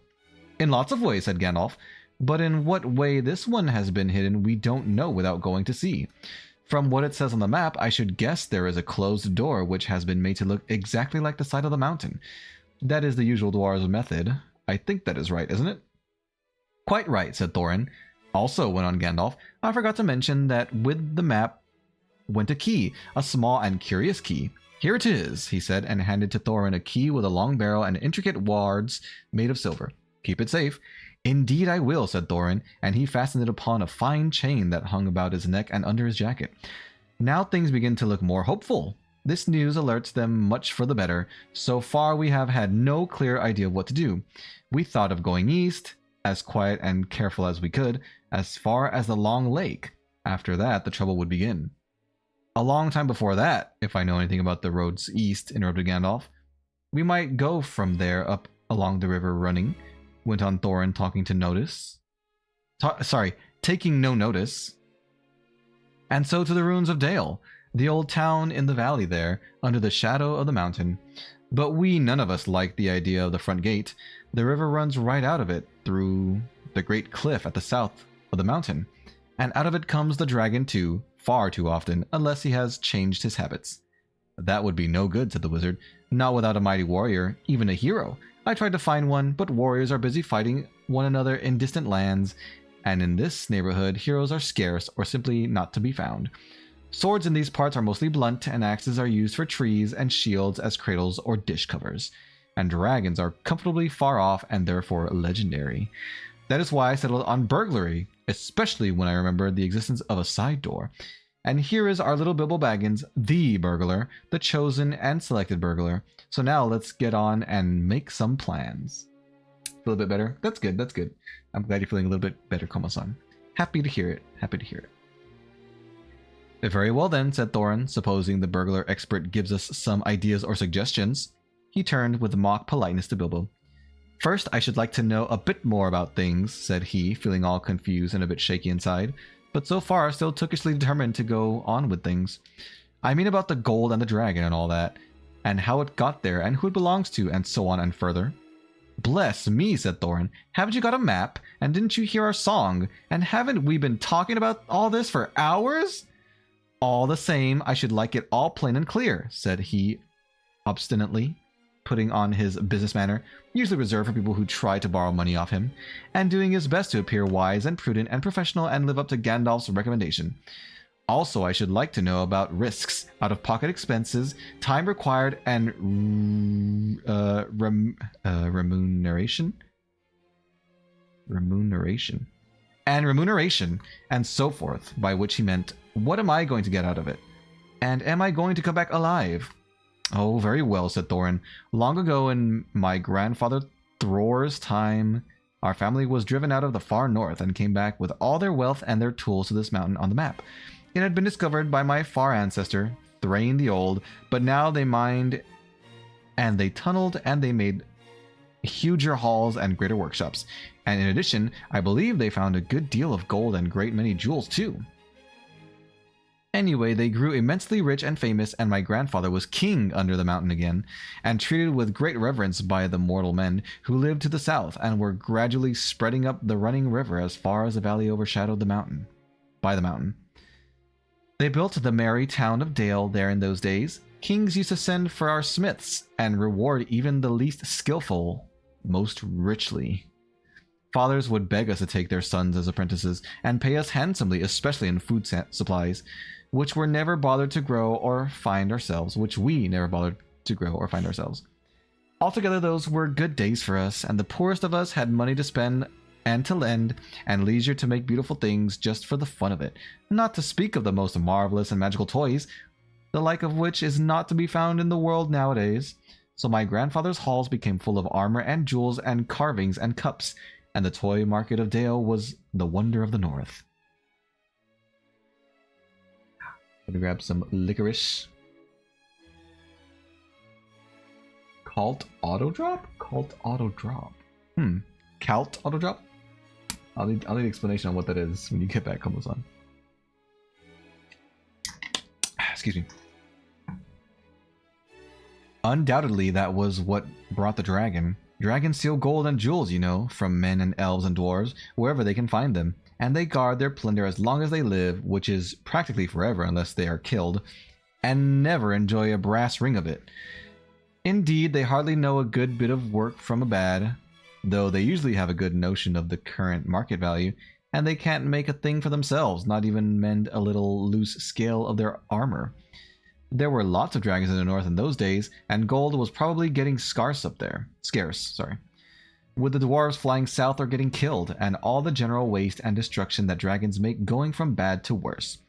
"In lots of ways," said Gandalf, "but in what way this one has been hidden we don't know without going to see. From what it says on the map, I should guess there is a closed door which has been made to look exactly like the side of the mountain. That is the usual dwarves' method. I think that is right, isn't it?" "Quite right," said Thorin. "Also," went on Gandalf, "I forgot to mention that with the map went a key, a small and curious key. Here it is," he said, and handed to Thorin a key with a long barrel and intricate wards made of silver. "Keep it safe." "Indeed I will," said Thorin, and he fastened it upon a fine chain that hung about his neck and under his jacket. "Now things begin to look more hopeful. This news alerts them much for the better. So far we have had no clear idea of what to do. We thought of going east, as quiet and careful as we could, as far as the Long Lake. After that, the trouble would begin." "A long time before that, if I know anything about the roads east," interrupted Gandalf. "We might go from there up along the river running," went on Thorin, taking no notice. "And so to the ruins of Dale, the old town in the valley there, under the shadow of the mountain. But we none of us like the idea of the front gate. The river runs right out of it through the great cliff at the south of the mountain, and out of it comes the dragon too, far too often, unless he has changed his habits. That would be no good, said the wizard. Not without a mighty warrior, even a hero. I tried to find one, but warriors are busy fighting one another in distant lands, and in this neighborhood, heroes are scarce or simply not to be found. Swords in these parts are mostly blunt, and axes are used for trees and shields as cradles or dish covers. And dragons are comfortably far off and therefore legendary. That is why I settled on burglary, especially when I remembered the existence of a side door. And here is our little Bilbo Baggins, the burglar, the chosen and selected burglar. So now let's get on and make some plans. Feel a bit better? That's good, that's good. I'm glad you're feeling a little bit better, Komo-san. Happy to hear it, happy to hear it. Very well then, said Thorin, supposing the burglar expert gives us some ideas or suggestions. He turned with mock politeness to Bilbo. First, I should like to know a bit more about things, said he, feeling all confused and a bit shaky inside, but so far still tookishly determined to go on with things. I mean about the gold and the dragon and all that, and how it got there and who it belongs to, and so on and further. Bless me, said Thorin. Haven't you got a map? And didn't you hear our song? And haven't we been talking about all this for hours? All the same, I should like it all plain and clear, said he obstinately, putting on his business manner, usually reserved for people who try to borrow money off him, and doing his best to appear wise and prudent and professional and live up to Gandalf's recommendation. Also, I should like to know about risks, out-of-pocket expenses, time required, and remuneration? Remuneration, and so forth, by which he meant, what am I going to get out of it? And am I going to come back alive? Oh, very well, said Thorin. Long ago in my grandfather Thror's time, our family was driven out of the far north and came back with all their wealth and their tools to this mountain on the map. It had been discovered by my far ancestor, Thrain the Old, but now they mined and they tunneled and they made huger halls and greater workshops. And in addition, I believe they found a good deal of gold and great many jewels too. Anyway, they grew immensely rich and famous, and my grandfather was king under the mountain again, and treated with great reverence by the mortal men who lived to the south and were gradually spreading up the running river as far as the valley overshadowed the mountain. By the mountain. They built the merry town of Dale there in those days. Kings used to send for our smiths, and reward even the least skillful most richly. Fathers would beg us to take their sons as apprentices, and pay us handsomely, especially in food supplies, which we never bothered to grow or find ourselves. Altogether, those were good days for us, and the poorest of us had money to spend and to lend, and leisure to make beautiful things just for the fun of it, not to speak of the most marvelous and magical toys, the like of which is not to be found in the world nowadays. So my grandfather's halls became full of armor and jewels and carvings and cups, and the toy market of Dale was the wonder of the north. Gonna grab some licorice. Calt auto drop? Cult auto drop. Calt auto drop? I'll need explanation on what that is when you get back, Komo-san. Excuse me. Undoubtedly, that was what brought the dragon. Dragons steal gold and jewels, you know, from men and elves and dwarves, wherever they can find them. And they guard their plunder as long as they live, which is practically forever unless they are killed, and never enjoy a brass ring of it. Indeed, they hardly know a good bit of work from a bad, though they usually have a good notion of the current market value, and they can't make a thing for themselves, not even mend a little loose scale of their armor. There were lots of dragons in the north in those days, and gold was probably getting scarce up there. With the dwarves flying south or getting killed, and all the general waste and destruction that dragons make going from bad to worse.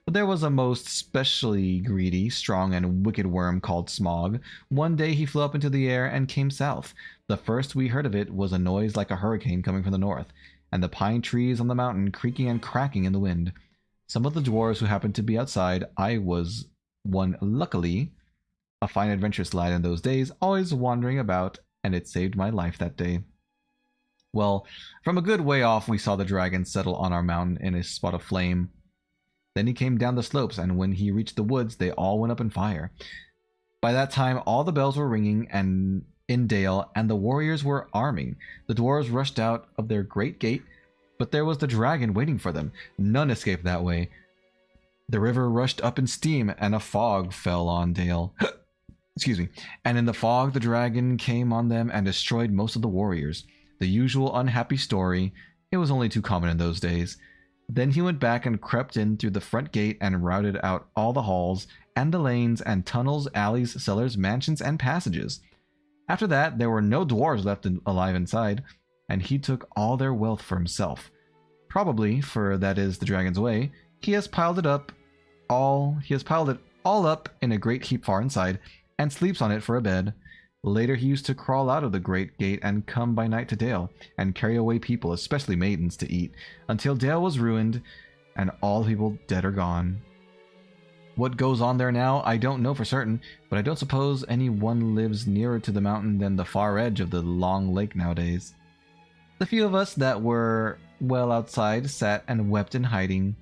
But there was a most specially greedy, strong, and wicked worm called Smog. One day he flew up into the air and came south. The first we heard of it was a noise like a hurricane coming from the north, and the pine trees on the mountain creaking and cracking in the wind. Some of the dwarves who happened to be outside, I was one luckily, a fine adventurous lad in those days, always wandering about, and it saved my life that day. Well, from a good way off we saw the dragon settle on our mountain in a spot of flame. Then he came down the slopes, and when he reached the woods, they all went up in fire. By that time, all the bells were ringing and in Dale, and the warriors were arming. The dwarves rushed out of their great gate, but there was the dragon waiting for them. None escaped that way. The river rushed up in steam, and a fog fell on Dale. Excuse me. And in the fog, the dragon came on them and destroyed most of the warriors. The usual unhappy story. It was only too common in those days. Then he went back and crept in through the front gate and routed out all the halls, and the lanes, and tunnels, alleys, cellars, mansions, and passages. After that, there were no dwarves left alive inside, and he took all their wealth for himself. Probably, for that is the dragon's way, he has piled it all up in a great heap far inside, and sleeps on it for a bed. Later he used to crawl out of the great gate and come by night to Dale, and carry away people, especially maidens, to eat, until Dale was ruined, and all the people dead or gone. What goes on there now, I don't know for certain, but I don't suppose anyone lives nearer to the mountain than the far edge of the long lake nowadays. The few of us that were well outside sat and wept in hiding,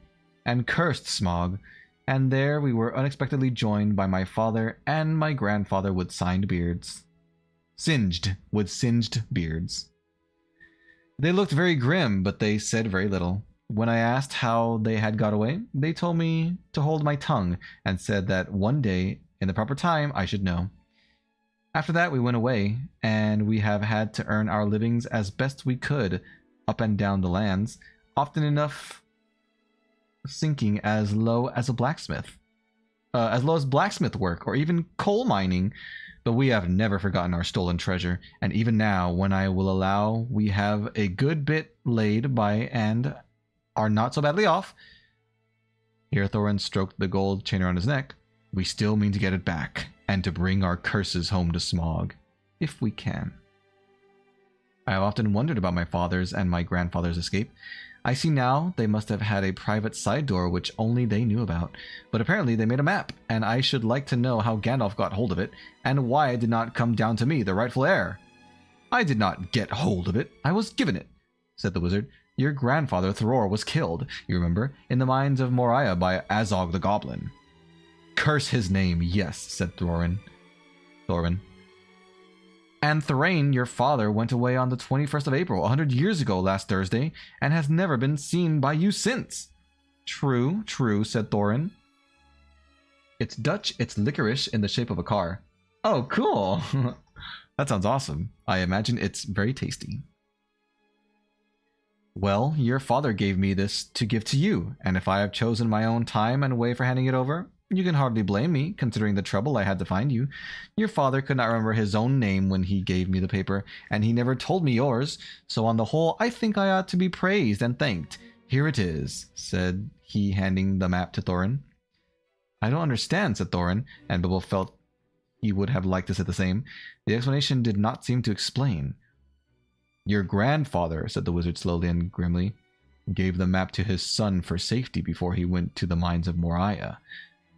and cursed Smaug, and there we were unexpectedly joined by my father and my grandfather with singed beards. Singed beards. They looked very grim, but they said very little. When I asked how they had got away, they told me to hold my tongue, and said that one day, in the proper time, I should know. After that we went away, and we have had to earn our livings as best we could, up and down the lands, often enough sinking as low as blacksmith work, or even coal mining. But we have never forgotten our stolen treasure, and even now, when I will allow we have a good bit laid by and are not so badly off, here Thorin stroked the gold chain around his neck, we still mean to get it back, and to bring our curses home to Smaug, if we can. I have often wondered about my father's and my grandfather's escape. I see now they must have had a private side door which only they knew about, but apparently they made a map, and I should like to know how Gandalf got hold of it, and why it did not come down to me, the rightful heir. I did not get hold of it, I was given it, said the wizard. Your grandfather Thror was killed, you remember, in the mines of Moria by Azog the Goblin. Curse his name, yes, said Thorin. And Thrain, your father, went away on the 21st of April, 100 years ago last Thursday, and has never been seen by you since. True, said Thorin. It's Dutch, it's licorice in the shape of a car. Oh, cool. That sounds awesome. I imagine it's very tasty. Well, your father gave me this to give to you, and if I have chosen my own time and way for handing it over, you can hardly blame me, considering the trouble I had to find you. Your father could not remember his own name when he gave me the paper, and he never told me yours, so on the whole, I think I ought to be praised and thanked. Here it is, said he, handing the map to Thorin. I don't understand, said Thorin, and Bilbo felt he would have liked to say the same. The explanation did not seem to explain. Your grandfather, said the wizard slowly and grimly, gave the map to his son for safety before he went to the mines of Moria.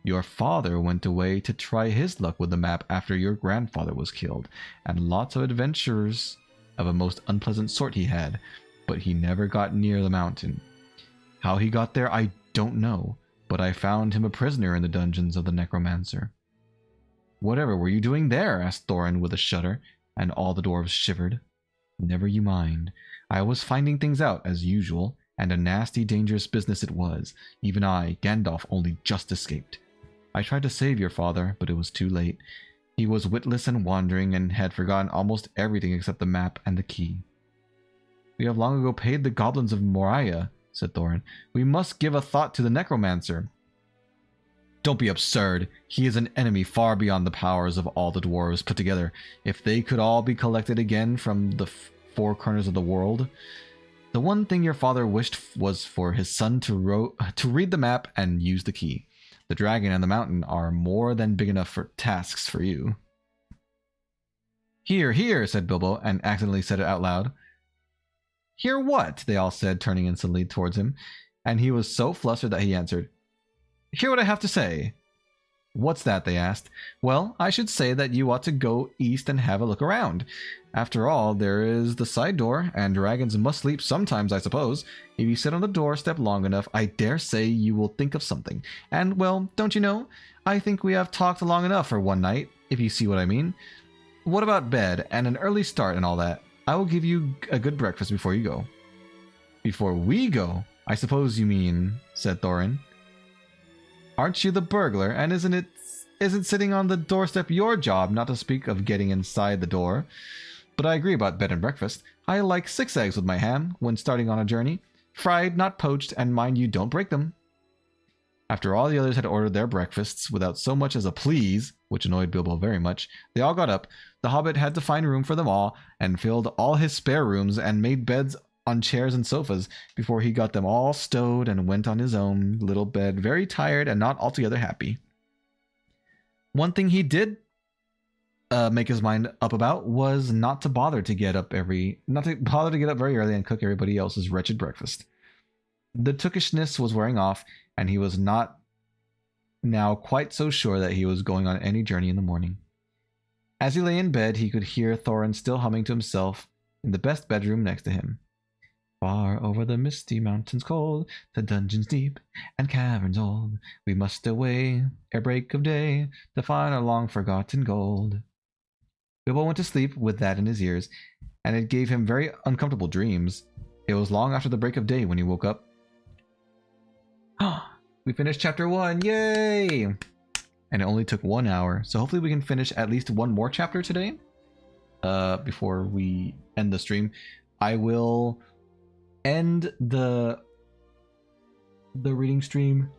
Your father went away to try his luck with the map after your grandfather was killed, and lots of adventures of a most unpleasant sort he had, but he never got near the mountain. How he got there I don't know, but I found him a prisoner in the dungeons of the necromancer. Whatever were you doing there? Asked Thorin with a shudder, and all the dwarves shivered. Never you mind. I was finding things out, as usual, and a nasty, dangerous business it was. Even I, Gandalf, only just escaped. I tried to save your father, but it was too late. He was witless and wandering, and had forgotten almost everything except the map and the key. We have long ago paid the goblins of Moria, said Thorin. We must give a thought to the necromancer. Don't be absurd. He is an enemy far beyond the powers of all the dwarves put together. If they could all be collected again from the four corners of the world. The one thing your father wished was for his son to read the map and use the key. The dragon and the mountain are more than big enough for tasks for you. Here, here, said Bilbo, and accidentally said it out loud. Hear what? They all said, turning instantly towards him, and he was so flustered that he answered, Hear what I have to say. What's that? They asked. Well, I should say that you ought to go east and have a look around. After all, there is the side door, and dragons must sleep sometimes, I suppose. If you sit on the doorstep long enough, I dare say you will think of something. And, well, don't you know, I think we have talked long enough for one night, if you see what I mean. What about bed, and an early start and all that? I will give you a good breakfast before you go. Before we go, I suppose you mean, said Thorin. Aren't you the burglar, and isn't sitting on the doorstep your job, not to speak of getting inside the door? But I agree about bed and breakfast. I like 6 eggs with my ham when starting on a journey. Fried, not poached, and mind you, don't break them. After all the others had ordered their breakfasts without so much as a please, which annoyed Bilbo very much, they all got up. The Hobbit had to find room for them all, and filled all his spare rooms and made beds on chairs and sofas before he got them all stowed and went on his own little bed, very tired and not altogether happy. One thing he did make his mind up about was not to bother to get up very early and cook everybody else's wretched breakfast. The tookishness was wearing off, and he was not now quite so sure that he was going on any journey in the morning. As he lay in bed, he could hear Thorin still humming to himself in the best bedroom next to him. Far over the misty mountains cold, to dungeons deep and caverns old, we must away ere break of day to find our long-forgotten gold. Bilbo went to sleep with that in his ears, and it gave him very uncomfortable dreams. It was long after the break of day when he woke up. We finished chapter 1, yay! And it only took 1 hour, so hopefully we can finish at least one more chapter today. Before we end the stream, I will end the reading stream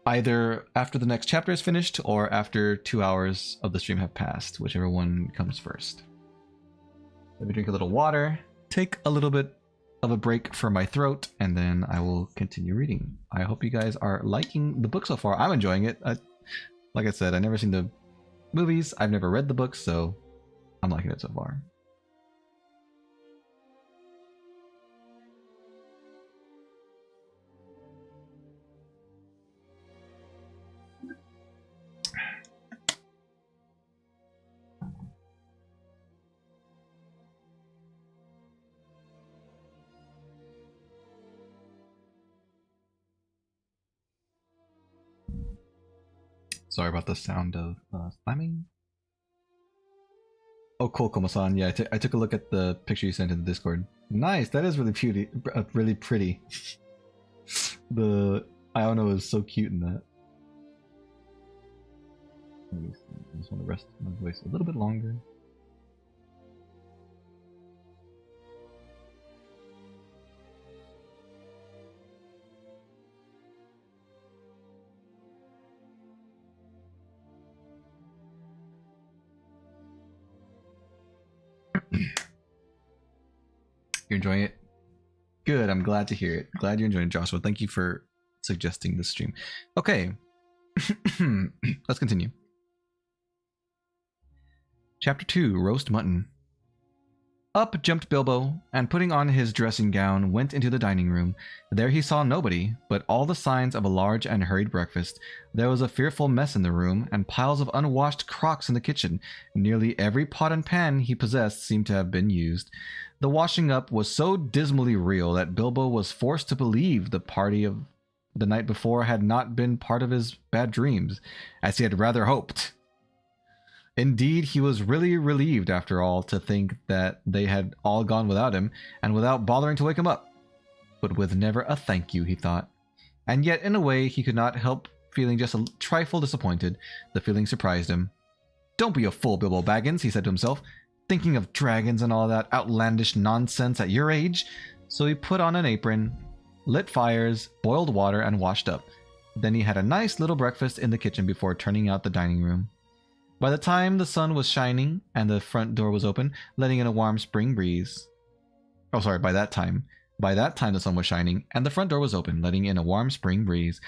either after the next chapter is finished or after 2 hours of the stream have passed, whichever one comes first. Let me drink a little water, take a little bit of a break for my throat, and then I will continue reading. I hope you guys are liking the book so far. I'm enjoying it. Like I said, I've never seen the movies, I've never read the books, so I'm liking it so far. Sorry about the sound of slamming. Oh, cool, Komo-san. Yeah, I took a look at the picture you sent in the Discord. Nice, that is really really pretty. The Iono is so cute in that. I just want to rest my voice a little bit longer. You're enjoying it? Good, I'm glad to hear it. Glad you're enjoying it, Joshua. Thank you for suggesting this stream. Okay, let's continue. Chapter 2, Roast Mutton. Up jumped Bilbo, and putting on his dressing gown, went into the dining room. There he saw nobody, but all the signs of a large and hurried breakfast. There was a fearful mess in the room, and piles of unwashed crocks in the kitchen. Nearly every pot and pan he possessed seemed to have been used. The washing up was so dismally real that Bilbo was forced to believe the party of the night before had not been part of his bad dreams, as he had rather hoped. Indeed, he was really relieved after all to think that they had all gone without him, and without bothering to wake him up. But with never a thank you, he thought. And yet, in a way, he could not help feeling just a trifle disappointed. The feeling surprised him. Don't be a fool, Bilbo Baggins, he said to himself. Thinking of dragons and all that outlandish nonsense at your age? So he put on an apron, lit fires, boiled water, and washed up. Then he had a nice little breakfast in the kitchen before turning out the dining room. By the time the sun was shining and the front door was open, letting in a warm spring breeze. Oh, sorry, by that time the sun was shining and the front door was open, letting in a warm spring breeze.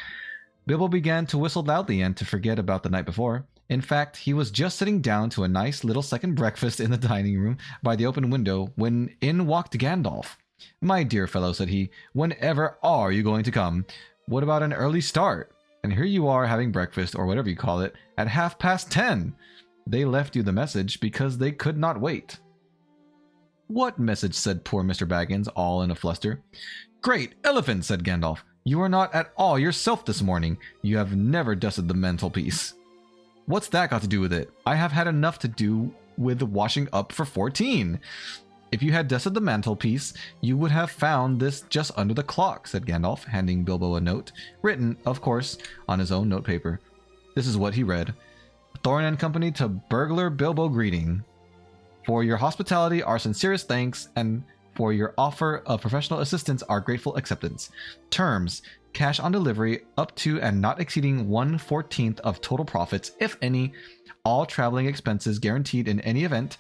Bilbo began to whistle loudly and to forget about the night before. In fact, he was just sitting down to a nice little second breakfast in the dining room by the open window when in walked Gandalf. "My dear fellow," said he, "whenever are you going to come? What about an early start? And here you are having breakfast, or whatever you call it, at 10:30. They left you the message because they could not wait." "What message?" said poor Mr. Baggins, all in a fluster. "Great elephant," said Gandalf. "You are not at all yourself this morning. You have never dusted the mantelpiece." "What's that got to do with it? I have had enough to do with washing up for 14. If you had dusted the mantelpiece, you would have found this just under the clock, said Gandalf, handing Bilbo a note, written, of course, on his own notepaper. This is what he read. Thorin and Company to Burglar Bilbo greeting. For your hospitality, our sincerest thanks, and for your offer of professional assistance, our grateful acceptance. Terms: cash on delivery up to and not exceeding 1/14 of total profits, if any. All traveling expenses guaranteed in any event.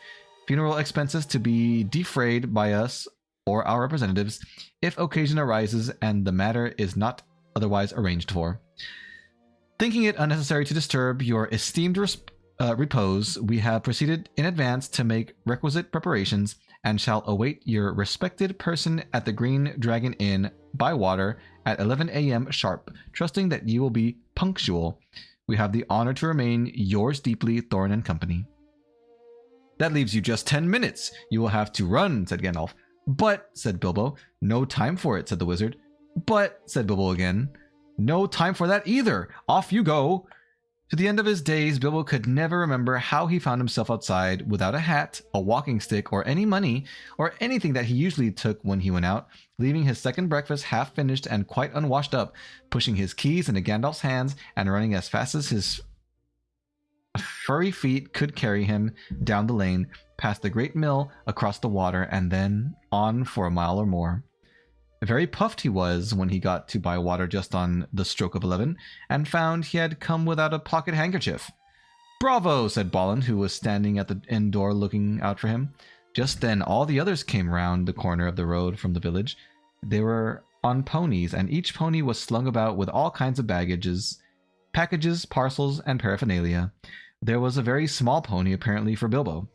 Funeral expenses to be defrayed by us or our representatives, if occasion arises and the matter is not otherwise arranged for. Thinking it unnecessary to disturb your esteemed repose, we have proceeded in advance to make requisite preparations, and shall await your respected person at the Green Dragon Inn by water at 11 a.m. sharp, trusting that you will be punctual. We have the honor to remain yours deeply, Thorin and Company. That leaves you just 10 minutes. You will have to run, said Gandalf. But, said Bilbo. No time for it, said the wizard. But, said Bilbo again. No time for that either. Off you go. To the end of his days, Bilbo could never remember how he found himself outside without a hat, a walking stick, or any money, or anything that he usually took when he went out, leaving his second breakfast half finished and quite unwashed up, pushing his keys into Gandalf's hands and running as fast as his furry feet could carry him down the lane, past the great mill, across the water, and then on for a mile or more. Very puffed he was when he got to Bywater just on the stroke of 11, and found he had come without a pocket handkerchief. Bravo, said Balin, who was standing at the inn door looking out for him. Just then all the others came round the corner of the road from the village. They were on ponies, and each pony was slung about with all kinds of baggages, packages, parcels, and paraphernalia. There was a very small pony apparently for Bilbo.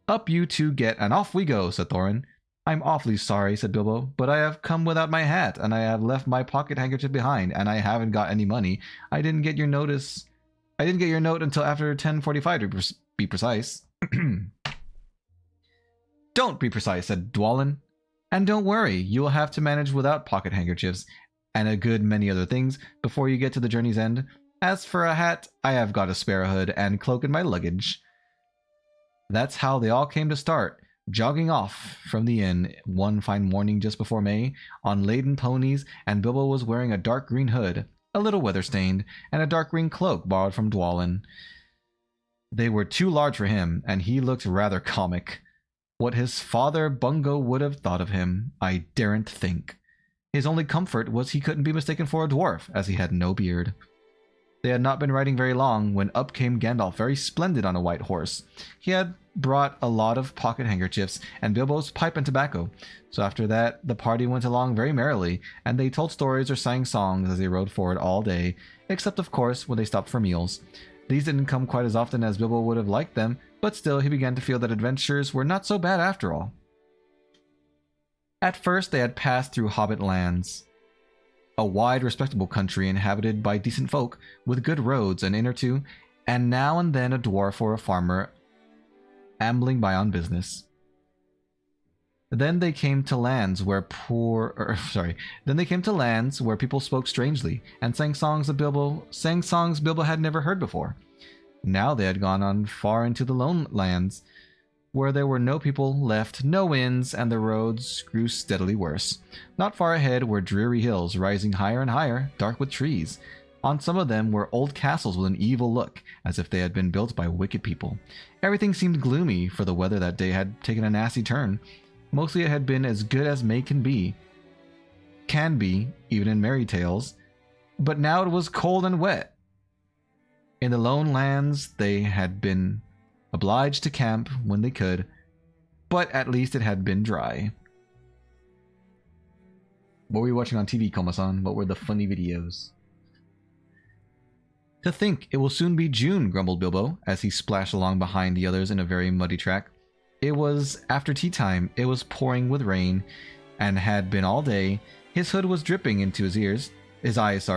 Up you two get, and off we go, said Thorin. I'm awfully sorry, said Bilbo, but I have come without my hat, and I have left my pocket handkerchief behind, and I haven't got any money. I didn't get your note until after 10:45 to be precise. Don't be precise, said Dwalin. And don't worry, you will have to manage without pocket handkerchiefs, and a good many other things, before you get to the journey's end. As for a hat, I have got a spare hood and cloak in my luggage. That's how they all came to start, jogging off from the inn one fine morning just before May, on laden ponies, and Bilbo was wearing a dark green hood, a little weather-stained, and a dark green cloak borrowed from Dwalin. They were too large for him, and he looked rather comic. What his father Bungo would have thought of him, I daren't think. His only comfort was he couldn't be mistaken for a dwarf, as he had no beard. They had not been riding very long when up came Gandalf, very splendid on a white horse. He had brought a lot of pocket handkerchiefs and Bilbo's pipe and tobacco. So after that, the party went along very merrily, and they told stories or sang songs as they rode forward all day, except of course when they stopped for meals. These didn't come quite as often as Bilbo would have liked them, but still he began to feel that adventures were not so bad after all. At first they had passed through Hobbit lands, a wide, respectable country inhabited by decent folk, with good roads, an inn or two, and now and then a dwarf or a farmer ambling by on business. Then they came to lands where people spoke strangely and sang songs Bilbo had never heard before. Now they had gone on far into the lone lands, where there were no people left, no inns, and the roads grew steadily worse. Not far ahead were dreary hills, rising higher and higher, dark with trees. On some of them were old castles with an evil look, as if they had been built by wicked people. Everything seemed gloomy, for the weather that day had taken a nasty turn. Mostly it had been as good as May can be, even in merry tales, but now it was cold and wet. In the lone lands they had been obliged to camp when they could, but at least it had been dry. What were you watching on TV, Koma-san? What were the funny videos? To think it will soon be June, grumbled Bilbo, as he splashed along behind the others in a very muddy track. It was after tea time, it was pouring with rain, and had been all day. His hood was dripping into his eyes.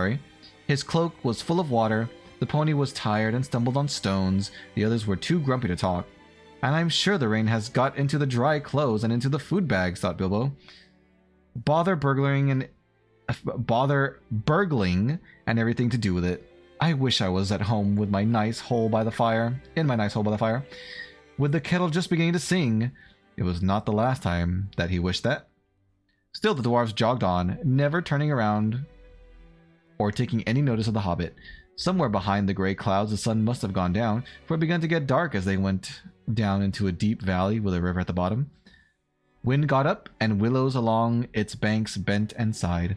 His cloak was full of water. The pony was tired and stumbled on stones. The others were too grumpy to talk. And I'm sure the rain has got into the dry clothes and into the food bags, thought Bilbo. Bother burgling and everything to do with it. I wish I was at home with my nice hole by the fire, with the kettle just beginning to sing. It was not the last time that he wished that. Still, the dwarves jogged on, never turning around or taking any notice of the hobbit. Somewhere behind the gray clouds, the sun must have gone down, for it began to get dark as they went down into a deep valley with a river at the bottom. Wind got up, and willows along its banks bent and sighed.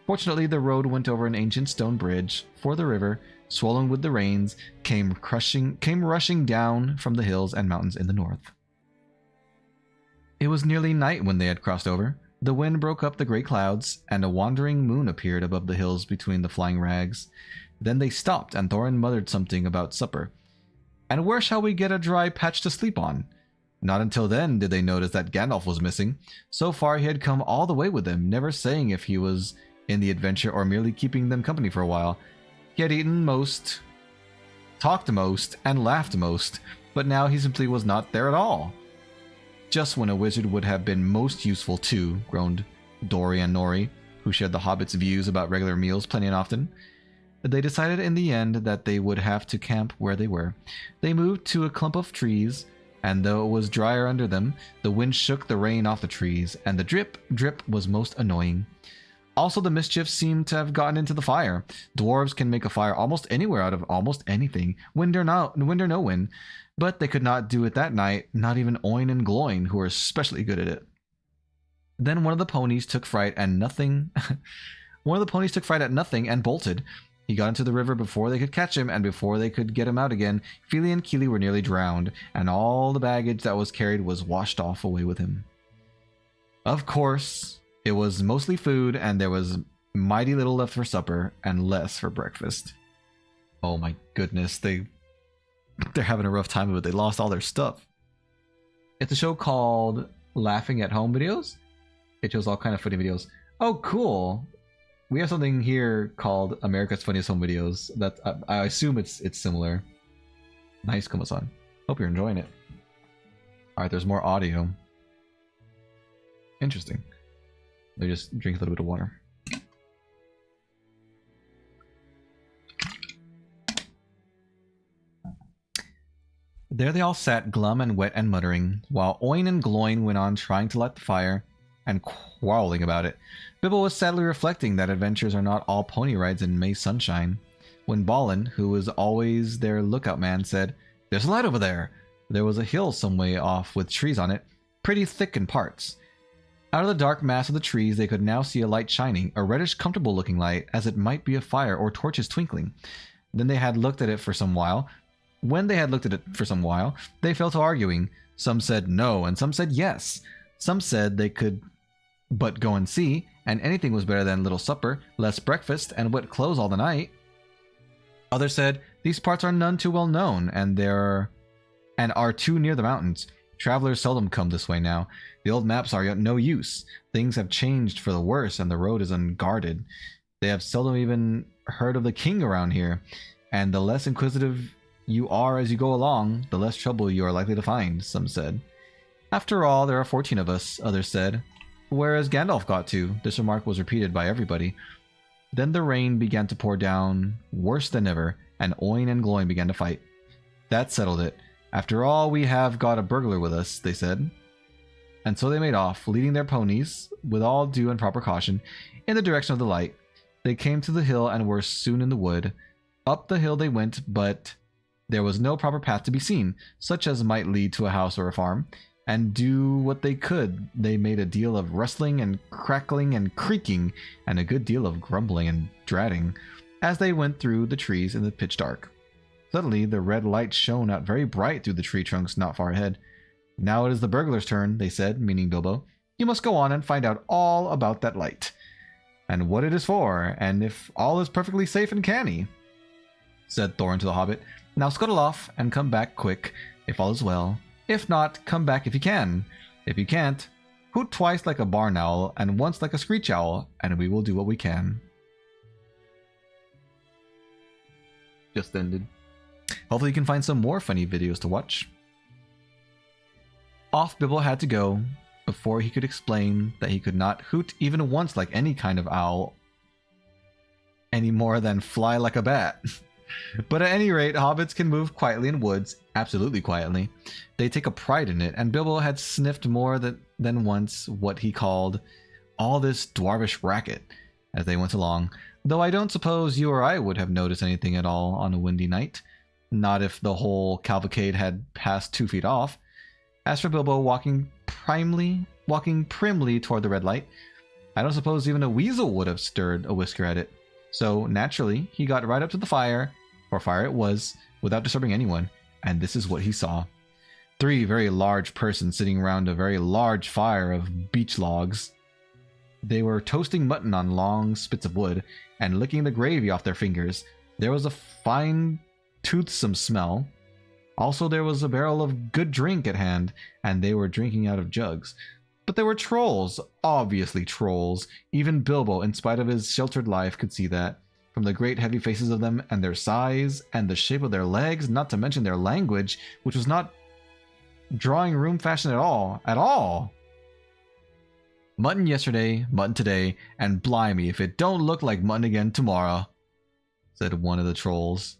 Fortunately, the road went over an ancient stone bridge, for the river, swollen with the rains, came rushing down from the hills and mountains in the north. It was nearly night when they had crossed over. The wind broke up the gray clouds, and a wandering moon appeared above the hills between the flying rags. Then they stopped, and Thorin muttered something about supper. "And where shall we get a dry patch to sleep on?" Not until then did they notice that Gandalf was missing. So far he had come all the way with them, never saying if he was in the adventure or merely keeping them company for a while. He had eaten most, talked most, and laughed most, but now he simply was not there at all. "Just when a wizard would have been most useful too," groaned Dori and Nori, who shared the hobbits' views about regular meals plenty and often. They decided in the end that they would have to camp where they were. They moved to a clump of trees, and though it was drier under them, the wind shook the rain off the trees, and the drip, drip was most annoying. Also, the mischief seemed to have gotten into the fire. Dwarves can make a fire almost anywhere out of almost anything, wind or no wind, but they could not do it that night, not even Oin and Gloin, who were especially good at it. Then one of the ponies took fright at nothing and bolted. He got into the river before they could catch him, and before they could get him out again, Fili and Kili were nearly drowned, and all the baggage that was carried was washed off away with him. Of course, it was mostly food, and there was mighty little left for supper, and less for breakfast. Oh my goodness, they're having a rough time of it. They lost all their stuff. It's a show called Laughing at Home Videos. It shows all kind of funny videos. Oh, cool. We have something here called America's Funniest Home Videos. That I assume it's similar. Nice, Kuma-san. Hope you're enjoying it. Alright, there's more audio. Interesting. Let me just drink a little bit of water. There they all sat, glum and wet and muttering, while Oin and Gloin went on trying to light the fire and quarreling about it. Bibble was sadly reflecting that adventures are not all pony rides in May sunshine, when Balin, who was always their lookout man, said, "There's a light over there." There was a hill some way off with trees on it, pretty thick in parts. Out of the dark mass of the trees they could now see a light shining, a reddish comfortable looking light, as it might be a fire or torches twinkling. Then they had looked at it for some while. When they had looked at it for some while, they fell to arguing. Some said no, and some said yes. Some said they could but go and see, and anything was better than little supper, less breakfast, and wet clothes all the night. Others said, these parts are none too well known, and are too near the mountains. Travelers seldom come this way now. The old maps are no use. Things have changed for the worse, and the road is unguarded. They have seldom even heard of the king around here, and the less inquisitive you are as you go along, the less trouble you are likely to find, some said. After all, there are 14 of us, others said. Where has Gandalf got to? This remark was repeated by everybody. Then the rain began to pour down, worse than ever, and Oin and Gloin began to fight. That settled it. After all, we have got a burglar with us, they said. And so they made off, leading their ponies, with all due and proper caution, in the direction of the light. They came to the hill and were soon in the wood. Up the hill they went, but there was no proper path to be seen, such as might lead to a house or a farm. And do what they could, they made a deal of rustling and crackling and creaking, and a good deal of grumbling and dratting, as they went through the trees in the pitch dark. Suddenly, the red light shone out very bright through the tree trunks not far ahead. Now it is the burglar's turn, they said, meaning Bilbo. You must go on and find out all about that light, and what it is for, and if all is perfectly safe and canny, said Thorin to the hobbit. Now scuttle off, and come back quick, if all is well. If not, come back if you can. If you can't, hoot twice like a barn owl, and once like a screech owl, and we will do what we can. Just ended. Hopefully you can find some more funny videos to watch. Off Bibble had to go, before he could explain that he could not hoot even once like any kind of owl, any more than fly like a bat. But at any rate, hobbits can move quietly in woods, absolutely quietly. They take a pride in it, and Bilbo had sniffed more than once what he called all this dwarvish racket as they went along, though I don't suppose you or I would have noticed anything at all on a windy night, not if the whole cavalcade had passed 2 feet off. As for Bilbo walking primly toward the red light, I don't suppose even a weasel would have stirred a whisker at it. So, naturally, he got right up to the fire, for fire it was, without disturbing anyone, and this is what he saw. 3 very large persons sitting around a very large fire of beech logs. They were toasting mutton on long spits of wood, and licking the gravy off their fingers. There was a fine, toothsome smell. Also, there was a barrel of good drink at hand, and they were drinking out of jugs. But they were trolls, obviously trolls. Even Bilbo, in spite of his sheltered life, could see that. From the great heavy faces of them, and their size, and the shape of their legs, not to mention their language, which was not drawing room fashion at all. At all! Mutton yesterday, mutton today, and blimey if it don't look like mutton again tomorrow, said one of the trolls.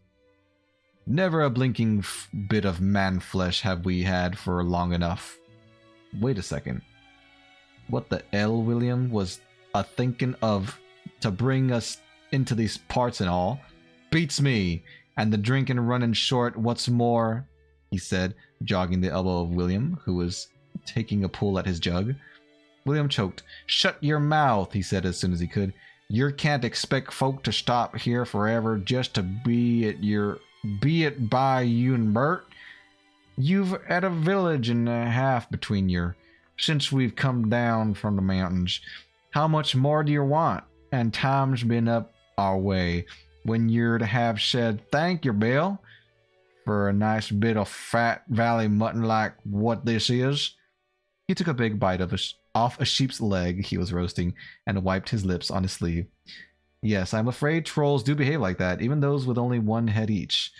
Never a blinking bit of man flesh have we had for long enough. Wait a second. What the hell William was a-thinking of to bring us into these parts and all? Beats me, and the drinking running short, what's more, he said, jogging the elbow of William, who was taking a pull at his jug. William choked. Shut your mouth, he said as soon as he could. You can't expect folk to stop here forever just to be it by you and Bert. You've had a village and a half between you since we've come down from the mountains. How much more do you want? And time's been up our way when you're to have said thank you, Bill, for a nice bit of fat valley mutton like what this is. He took a big bite off a sheep's leg he was roasting and wiped his lips on his sleeve. Yes, I'm afraid trolls do behave like that, even those with only 1 head each.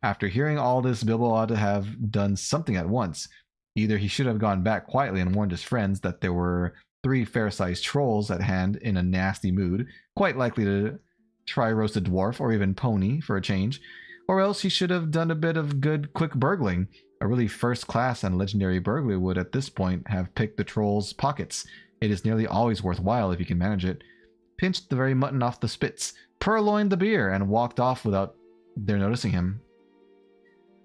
After hearing all this, Bilbo ought to have done something at once. Either he should have gone back quietly and warned his friends that there were 3 fair-sized trolls at hand in a nasty mood, quite likely to try roast a dwarf or even pony for a change, or else he should have done a bit of good quick burgling. A really first-class and legendary burglar would at this point have picked the troll's pockets. It is nearly always worthwhile if you can manage it. Pinched the very mutton off the spits, purloined the beer, and walked off without their noticing him.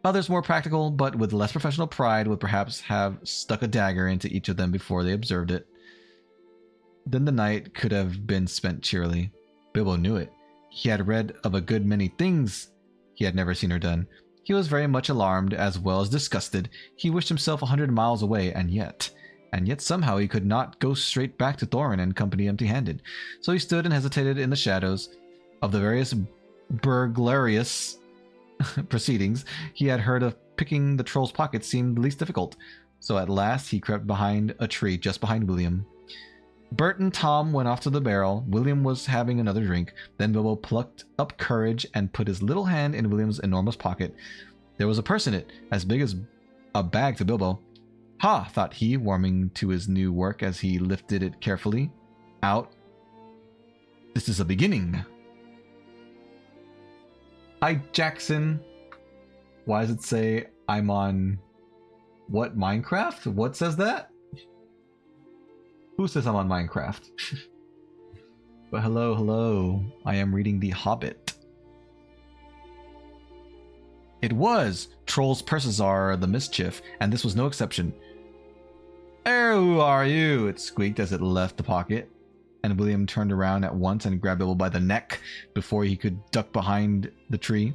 Others more practical, but with less professional pride, would perhaps have stuck a dagger into each of them before they observed it. Then the night could have been spent cheerily. Bilbo knew it. He had read of a good many things he had never seen or done. He was very much alarmed as well as disgusted. He wished himself 100 miles away, and yet somehow he could not go straight back to Thorin and company empty-handed. So he stood and hesitated in the shadows of the various burglarious proceedings he had heard of. Picking the troll's pockets seemed least difficult, so at last he crept behind a tree just behind William. Bert and Tom went off to the barrel. William was having another drink. Then Bilbo plucked up courage and put his little hand in William's enormous pocket. There was a purse in it, as big as a bag to Bilbo. Ha, thought he, warming to his new work as he lifted it carefully out. This is a beginning. Hi, Jackson. Why does it say I'm on... what, Minecraft? What says that? Who says I'm on Minecraft? But hello, hello. I am reading The Hobbit. It was! Trolls' purses are the mischief, and this was no exception. Who are you? It squeaked as it left the pocket, and William turned around at once and grabbed Bilbo by the neck before he could duck behind the tree.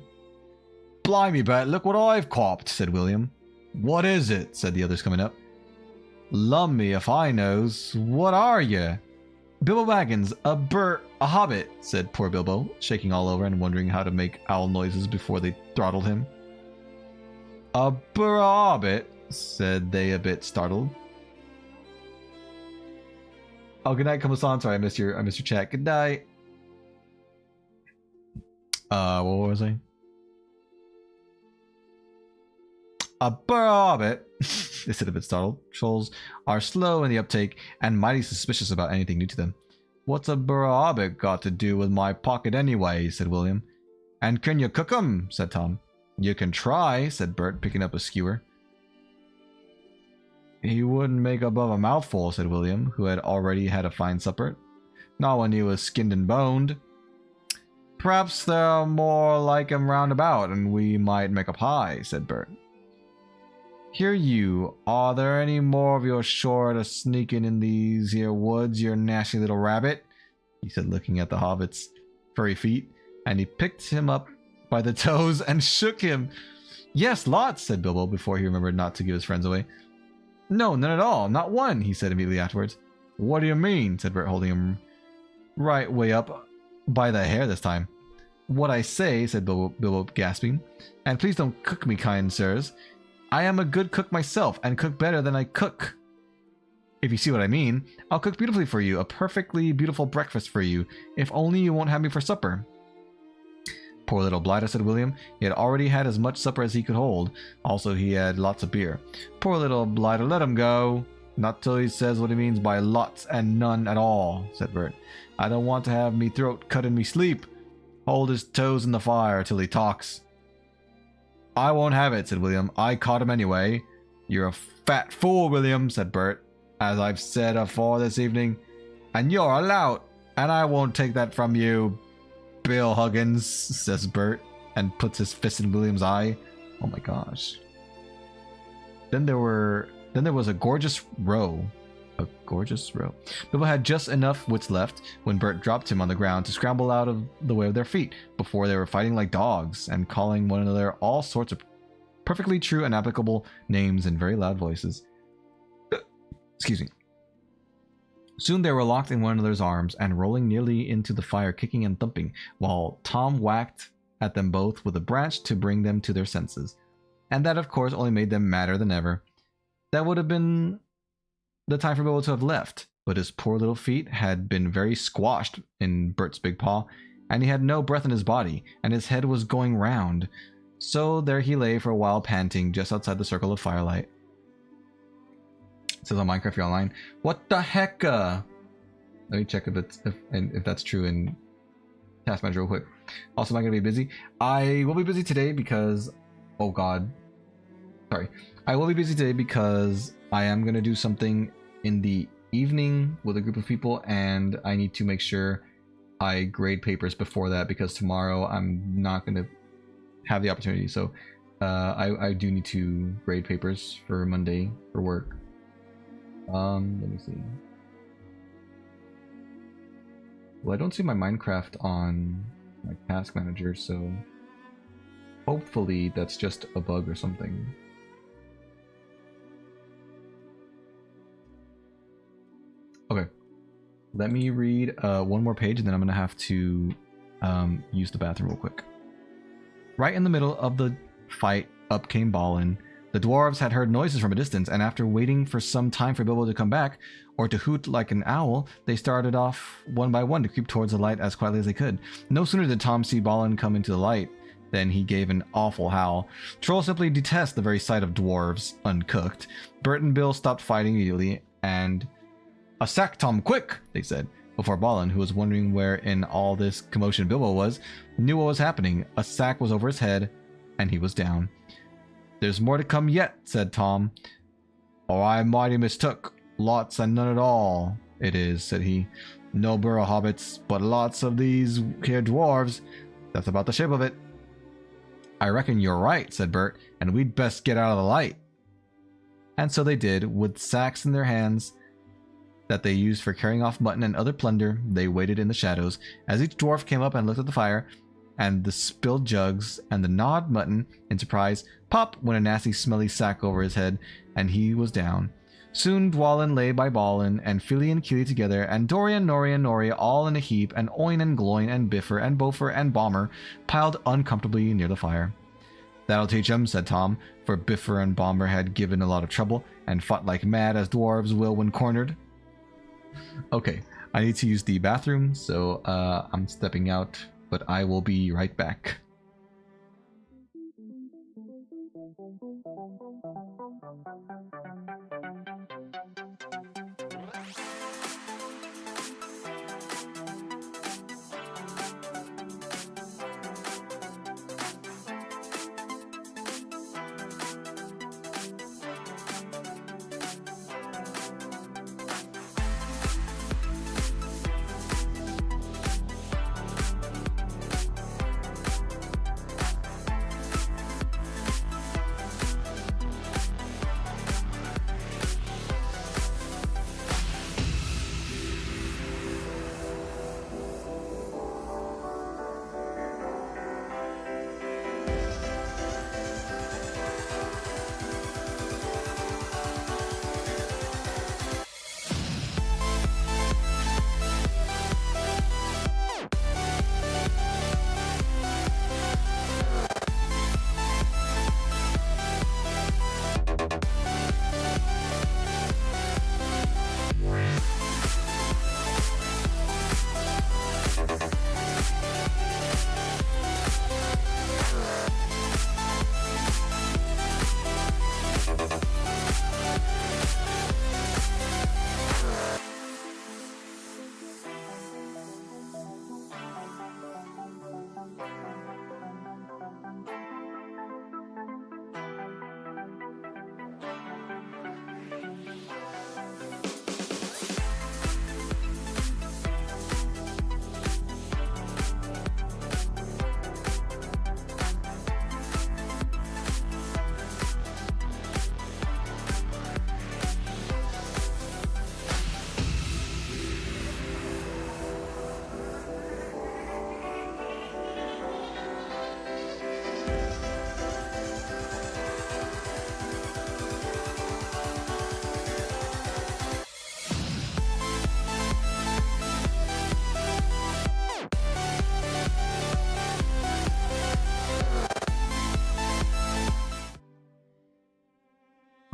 Blimey, Bet, look what I've copped, said William. What is it? Said the others coming up. Lum me if I knows. What are ye? Bilbo Baggins, a hobbit, said poor Bilbo, shaking all over and wondering how to make owl noises before they throttled him. A hobbit, said they, a bit startled. Oh, good night, Kamo-san. Sorry, I missed your chat. Good night. What was I? A hobbit, they said a bit startled. Trolls are slow in the uptake and mighty suspicious about anything new to them. What's a hobbit got to do with my pocket anyway? Said William. And can you cook 'em? Said Tom. You can try, said Bert, picking up a skewer. He wouldn't make above a mouthful, said William, who had already had a fine supper. Not when he was skinned and boned. Perhaps they're more like 'em round about, and we might make a pie, said Bert. Here you, are there any more of your sort of sneaking in these here woods, you nasty little rabbit? He said, looking at the hobbit's furry feet, and he picked him up by the toes and shook him. Yes, lots, said Bilbo, before he remembered not to give his friends away. No, none at all, not one, he said immediately afterwards. What do you mean? Said Bert, holding him right way up by the hair this time. What I say, said Bilbo, gasping, and please don't cook me, kind sirs. I am a good cook myself, and cook better than I cook. If you see what I mean, I'll cook beautifully for you, a perfectly beautiful breakfast for you, if only you won't have me for supper. Poor little blighter, said William. He had already had as much supper as he could hold. Also, he had lots of beer. Poor little blighter, let him go. Not till he says what he means by lots and none at all, said Bert. I don't want to have me throat cut in me sleep. Hold his toes in the fire till he talks. I won't have it, said William. I caught him anyway. You're a fat fool, William, said Bert, as I've said afore this evening. And you're a lout, and I won't take that from you, Bill Huggins, says Bert, and puts his fist in William's eye. Oh my gosh. Then there was a gorgeous row. A gorgeous row. Bilbo had just enough wits left when Bert dropped him on the ground to scramble out of the way of their feet before they were fighting like dogs and calling one another all sorts of perfectly true and applicable names in very loud voices. Excuse me. Soon they were locked in one another's arms and rolling nearly into the fire, kicking and thumping, while Tom whacked at them both with a branch to bring them to their senses. And that, of course, only made them madder than ever. That would have been the time for Bilbo to have left, but his poor little feet had been very squashed in Bert's big paw, and he had no breath in his body, and his head was going round. So there he lay for a while, panting, just outside the circle of firelight. It says on Minecraft you're online. What the heck? Let me check if that's true in Task Manager real quick. Also, am I going to be busy? I will be busy today because... Oh god. Sorry. I will be busy today because I am going to do something in the evening with a group of people, and I need to make sure I grade papers before that because tomorrow I'm not going to have the opportunity. So I do need to grade papers for Monday for work. Let me see. Well, I don't see my Minecraft on my task manager, so hopefully that's just a bug or something. Okay, let me read one more page and then I'm gonna have to use the bathroom real quick. Right in the middle of the fight, up came Balin. The dwarves had heard noises from a distance, and after waiting for some time for Bilbo to come back, or to hoot like an owl, they started off one by one to creep towards the light as quietly as they could. No sooner did Tom see Balin come into the light than he gave an awful howl. Trolls simply detest the very sight of dwarves uncooked. Bert and Bill stopped fighting immediately, and... "A sack, Tom, quick!" they said, before Balin, who was wondering where in all this commotion Bilbo was, knew what was happening. A sack was over his head, and he was down. "There's more to come yet," said Tom, "or I mighty mistook. Lots and none at all, it is," said he. "No burrow hobbits, but lots of these here dwarves. That's about the shape of it." "I reckon you're right," said Bert, "and we'd best get out of the light." And so they did. With sacks in their hands that they used for carrying off mutton and other plunder, they waited in the shadows as each dwarf came up and looked at the fire and the spilled jugs and the gnawed mutton in surprise. Pop went a nasty smelly sack over his head, and he was down. Soon Dwalin lay by Balin, and Fili and Kili together, and Dorian, Nori, and Nori all in a heap, and Oin and Gloin and Biffer and Bofer and Bomber piled uncomfortably near the fire. "That'll teach 'em," said Tom, for Biffer and Bomber had given a lot of trouble and fought like mad as dwarves will when cornered. Okay, I need to use the bathroom, so I'm stepping out, but I will be right back.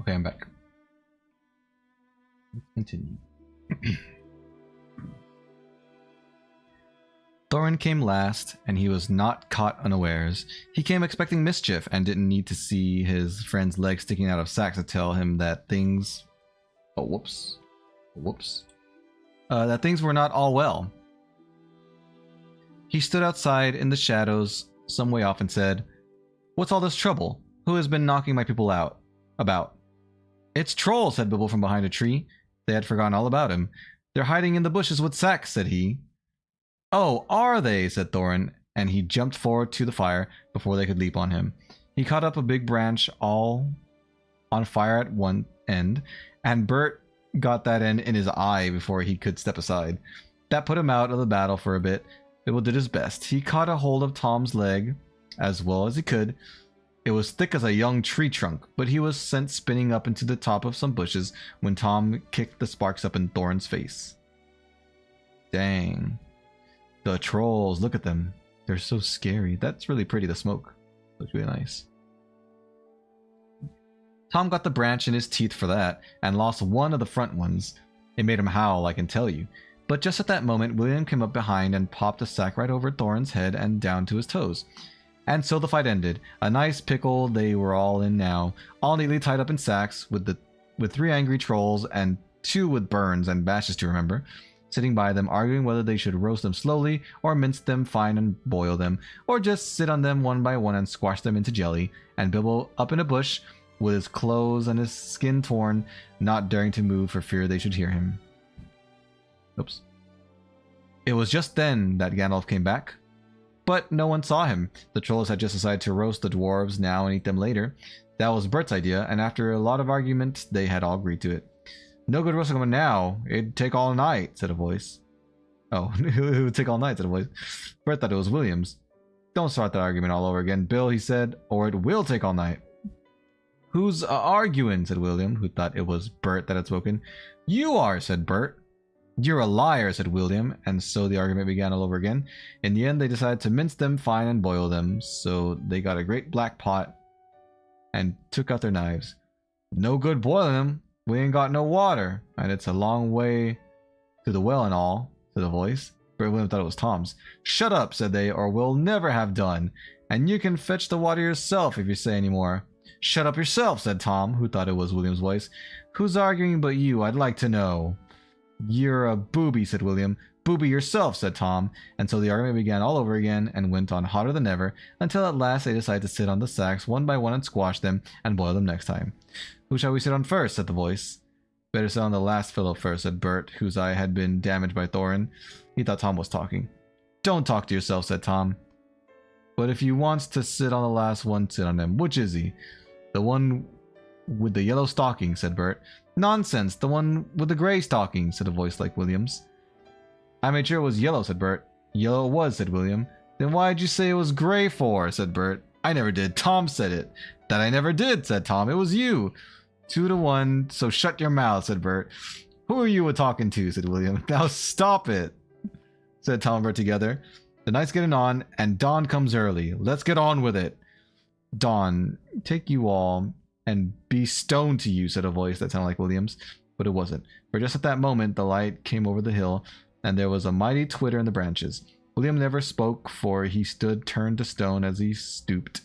Okay, I'm back. Let's continue. Thorin came last, and he was not caught unawares. He came expecting mischief and didn't need to see his friend's legs sticking out of sacks to tell him that things... Oh, whoops. Whoops. That things were not all well. He stood outside in the shadows some way off and said, "What's all this trouble? Who has been knocking my people out? About?" "It's trolls," said Bilbo from behind a tree. They had forgotten all about him. "They're hiding in the bushes with sacks," said he. "Oh, are they?" said Thorin, and he jumped forward to the fire before they could leap on him. He caught up a big branch all on fire at one end, and Bert got that end in his eye before he could step aside. That put him out of the battle for a bit. Bilbo did his best. He caught a hold of Tom's leg as well as he could. It was thick as a young tree trunk, but he was sent spinning up into the top of some bushes when Tom kicked the sparks up in Thorin's face. Dang. The trolls, look at them. They're so scary. That's really pretty, the smoke. Looks really nice. Tom got the branch in his teeth for that, and lost one of the front ones. It made him howl, I can tell you. But just at that moment, William came up behind and popped a sack right over Thorin's head and down to his toes. And so the fight ended. A nice pickle they were all in now, all neatly tied up in sacks, with 3 angry trolls and 2 with burns and bashes to remember, sitting by them arguing whether they should roast them slowly, or mince them fine and boil them, or just sit on them one by one and squash them into jelly, and Bilbo up in a bush, with his clothes and his skin torn, not daring to move for fear they should hear him. Oops. It was just then that Gandalf came back. But no one saw him. The trolls had just decided to roast the dwarves now and eat them later. That was Bert's idea, and after a lot of argument, they had all agreed to it. "No good roasting them now. It'd take all night," said a voice. Oh, it would take all night, said a voice. Bert thought it was William's. "Don't start that argument all over again, Bill," he said, "or it will take all night." "Who's arguing?" said William, who thought it was Bert that had spoken. "You are," said Bert. "You're a liar," said William, and so the argument began all over again. In the end, they decided to mince them fine and boil them, so they got a great black pot and took out their knives. "No good boiling them. We ain't got no water, and it's a long way to the well and all," said a voice. Bert and William thought it was Tom's. "Shut up," said they, "or we'll never have done. And you can fetch the water yourself if you say any more." "Shut up yourself," said Tom, who thought it was William's voice. "Who's arguing but you, I'd like to know." "You're a booby," said William. "Booby yourself," said Tom, and so the argument began all over again and went on hotter than ever, until at last they decided to sit on the sacks one by one and squash them and boil them next time. "Who shall we sit on first?" said the voice. "Better sit on the last fellow first," said Bert, whose eye had been damaged by Thorin. He thought Tom was talking. "Don't talk to yourself," said Tom. "But if you wants to sit on the last one, sit on him. Which is he?" "The one with the yellow stocking," said Bert. "Nonsense, the one with the gray stocking," said a voice like William's. "I made sure it was yellow," said Bert. "Yellow it was," said William. "Then why'd you say it was gray for?" said Bert. "I never did. Tom said it." "That I never did," said Tom. "It was you." 2-1, so shut your mouth," said Bert. "Who are you a-talking to?" said William. "Now stop it," said Tom and Bert together. "The night's getting on, and dawn comes early. Let's get on with it." "Dawn, take you all, and be stoned to you," said a voice that sounded like William's, but it wasn't. For just at that moment, the light came over the hill, and there was a mighty twitter in the branches. William never spoke, for he stood turned to stone as he stooped,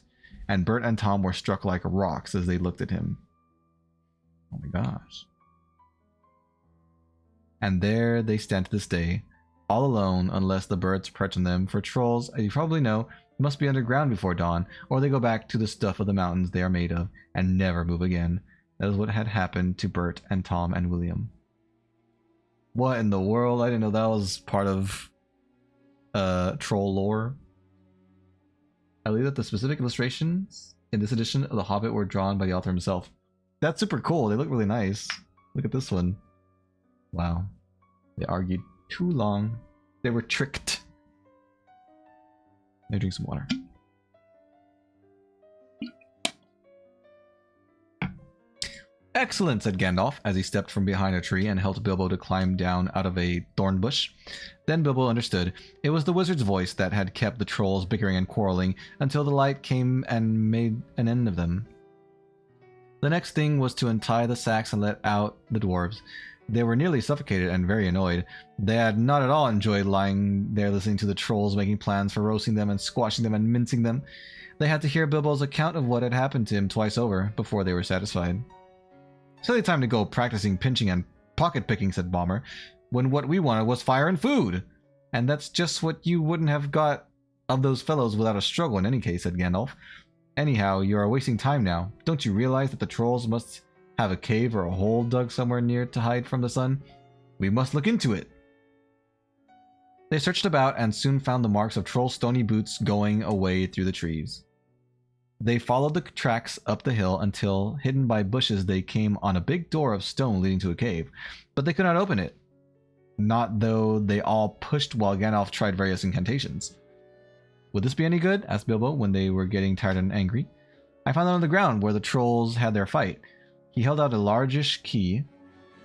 and Bert and Tom were struck like rocks as they looked at him. Oh my gosh. And there they stand to this day, all alone unless the birds perch on them, for trolls, as you probably know, must be underground before dawn, or they go back to the stuff of the mountains they are made of, and never move again. That is what had happened to Bert and Tom and William. What in the world? I didn't know that was part of troll lore. I believe that the specific illustrations in this edition of The Hobbit were drawn by the author himself. That's super cool. They look really nice. Look at this one. Wow. They argued too long. They were tricked. Let me drink some water. "Excellent," said Gandalf, as he stepped from behind a tree and helped Bilbo to climb down out of a thorn bush. Then Bilbo understood. It was the wizard's voice that had kept the trolls bickering and quarreling until the light came and made an end of them. The next thing was to untie the sacks and let out the dwarves. They were nearly suffocated and very annoyed. They had not at all enjoyed lying there listening to the trolls making plans for roasting them and squashing them and mincing them. They had to hear Bilbo's account of what had happened to him twice over before they were satisfied. Silly time to go practicing pinching and pocket picking, said Bomber, when what we wanted was fire and food. And that's just what you wouldn't have got of those fellows without a struggle in any case, said Gandalf. Anyhow, you are wasting time now. Don't you realize that the trolls must have a cave or a hole dug somewhere near to hide from the sun? We must look into it. They searched about and soon found the marks of Troll's stony boots going away through the trees. They followed the tracks up the hill until, hidden by bushes, they came on a big door of stone leading to a cave, but they could not open it. Not though they all pushed while Gandalf tried various incantations. Would this be any good? Asked Bilbo when they were getting tired and angry. I found it on the ground where the trolls had their fight. He held out a largish key,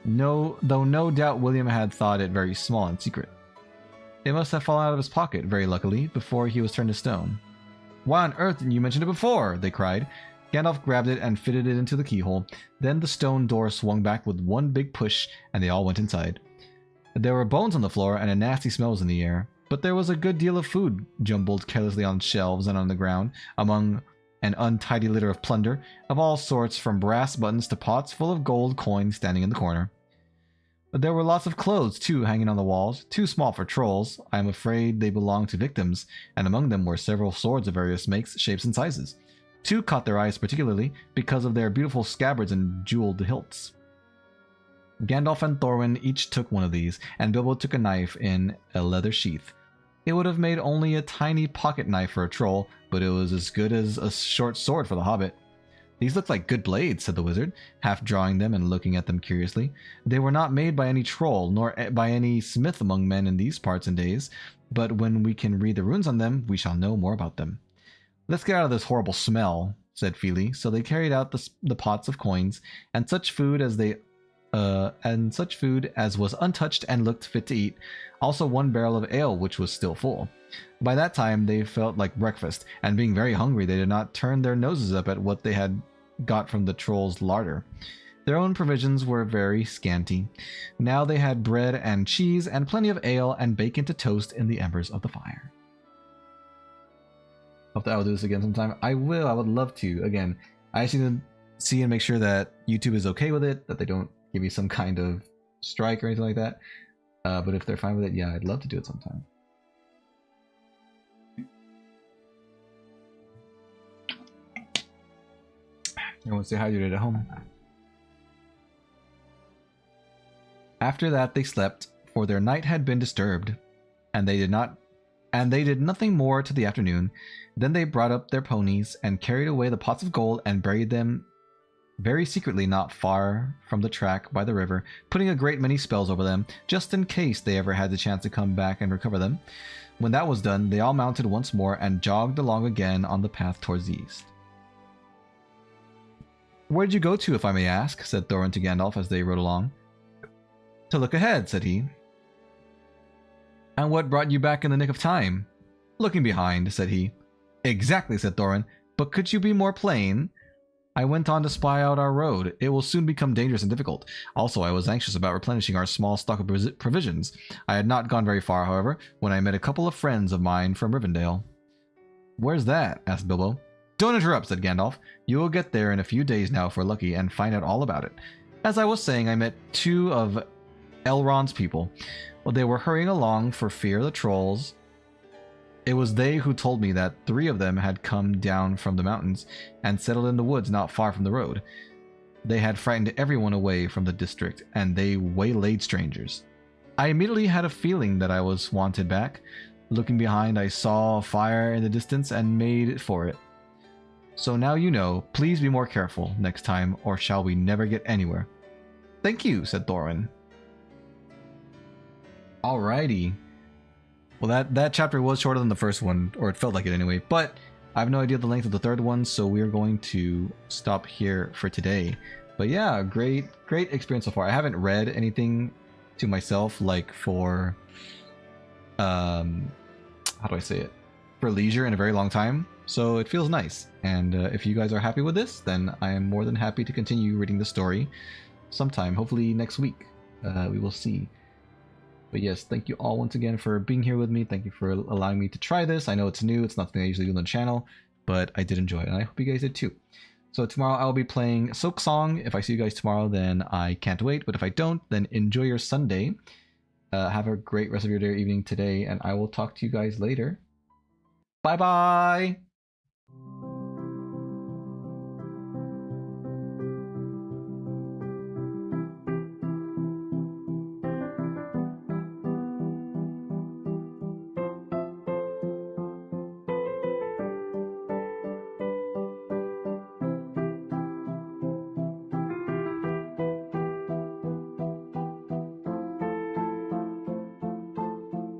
though no doubt William had thought it very small and secret. It must have fallen out of his pocket, very luckily, before he was turned to stone. Why on earth didn't you mention it before? They cried. Gandalf grabbed it and fitted it into the keyhole. Then the stone door swung back with one big push, and they all went inside. There were bones on the floor, and a nasty smell was in the air. But there was a good deal of food jumbled carelessly on shelves and on the ground, among an untidy litter of plunder, of all sorts, from brass buttons to pots full of gold coins standing in the corner. But there were lots of clothes, too, hanging on the walls, too small for trolls. I am afraid they belonged to victims, and among them were several swords of various makes, shapes, and sizes. Two caught their eyes particularly, because of their beautiful scabbards and jeweled hilts. Gandalf and Thorwin each took one of these, and Bilbo took a knife in a leather sheath. It would have made only a tiny pocket knife for a troll, but it was as good as a short sword for the hobbit. These look like good blades, said the wizard, half drawing them and looking at them curiously. They were not made by any troll, nor by any smith among men in these parts and days, but when we can read the runes on them, we shall know more about them. Let's get out of this horrible smell, said Fili. So they carried out the pots of coins, and such food as was untouched and looked fit to eat, also one barrel of ale which was still full. By that time they felt like breakfast, and being very hungry they did not turn their noses up at what they had got from the troll's larder. Their own provisions were very scanty. Now they had bread and cheese and plenty of ale and bacon to toast in the embers of the fire. Hope that I will do this again sometime. I will. I would love to. Again, I just need to see and make sure that YouTube is okay with it, that they don't give me some kind of strike or anything like that. But if they're fine with it, yeah, I'd love to do it sometime. Everyone say hi to it at home. After that they slept, for their night had been disturbed, and they did nothing more till the afternoon. Then they brought up their ponies and carried away the pots of gold and buried them very secretly not far from the track by the river, putting a great many spells over them, just in case they ever had the chance to come back and recover them. When that was done, they all mounted once more and jogged along again on the path towards the east. Where did you go to, if I may ask? Said Thorin to Gandalf as they rode along. To look ahead, said he. And what brought you back in the nick of time? Looking behind, said he. Exactly, said Thorin, but could you be more plain? I went on to spy out our road. It will soon become dangerous and difficult. Also, I was anxious about replenishing our small stock of provisions. I had not gone very far, however, when I met a couple of friends of mine from Rivendell. Where's that? Asked Bilbo. Don't interrupt, said Gandalf. You will get there in a few days now if we're lucky, and find out all about it. As I was saying, I met two of Elrond's people. Well, they were hurrying along for fear of the trolls. It was they who told me that 3 of them had come down from the mountains and settled in the woods not far from the road. They had frightened everyone away from the district, and they waylaid strangers. I immediately had a feeling that I was wanted back. Looking behind, I saw a fire in the distance and made for it. So now you know. Please be more careful next time, or shall we never get anywhere. Thank you, said Thorin. Alrighty. Well, that chapter was shorter than the first one, or it felt like it anyway, but I have no idea the length of the third one, so we are going to stop here for today. But yeah, great experience so far. I haven't read anything to myself, like for, how do I say it? For leisure in a very long time. So it feels nice. And if you guys are happy with this, then I am more than happy to continue reading the story sometime, hopefully next week. We will see. But yes, thank you all once again for being here with me. Thank you for allowing me to try this. I know it's new. It's not something I usually do on the channel, but I did enjoy it, and I hope you guys did too. So tomorrow I'll be playing Silk Song. If I see you guys tomorrow, then I can't wait. But if I don't, then enjoy your Sunday. Have a great rest of your day or evening today, and I will talk to you guys later. Bye-bye!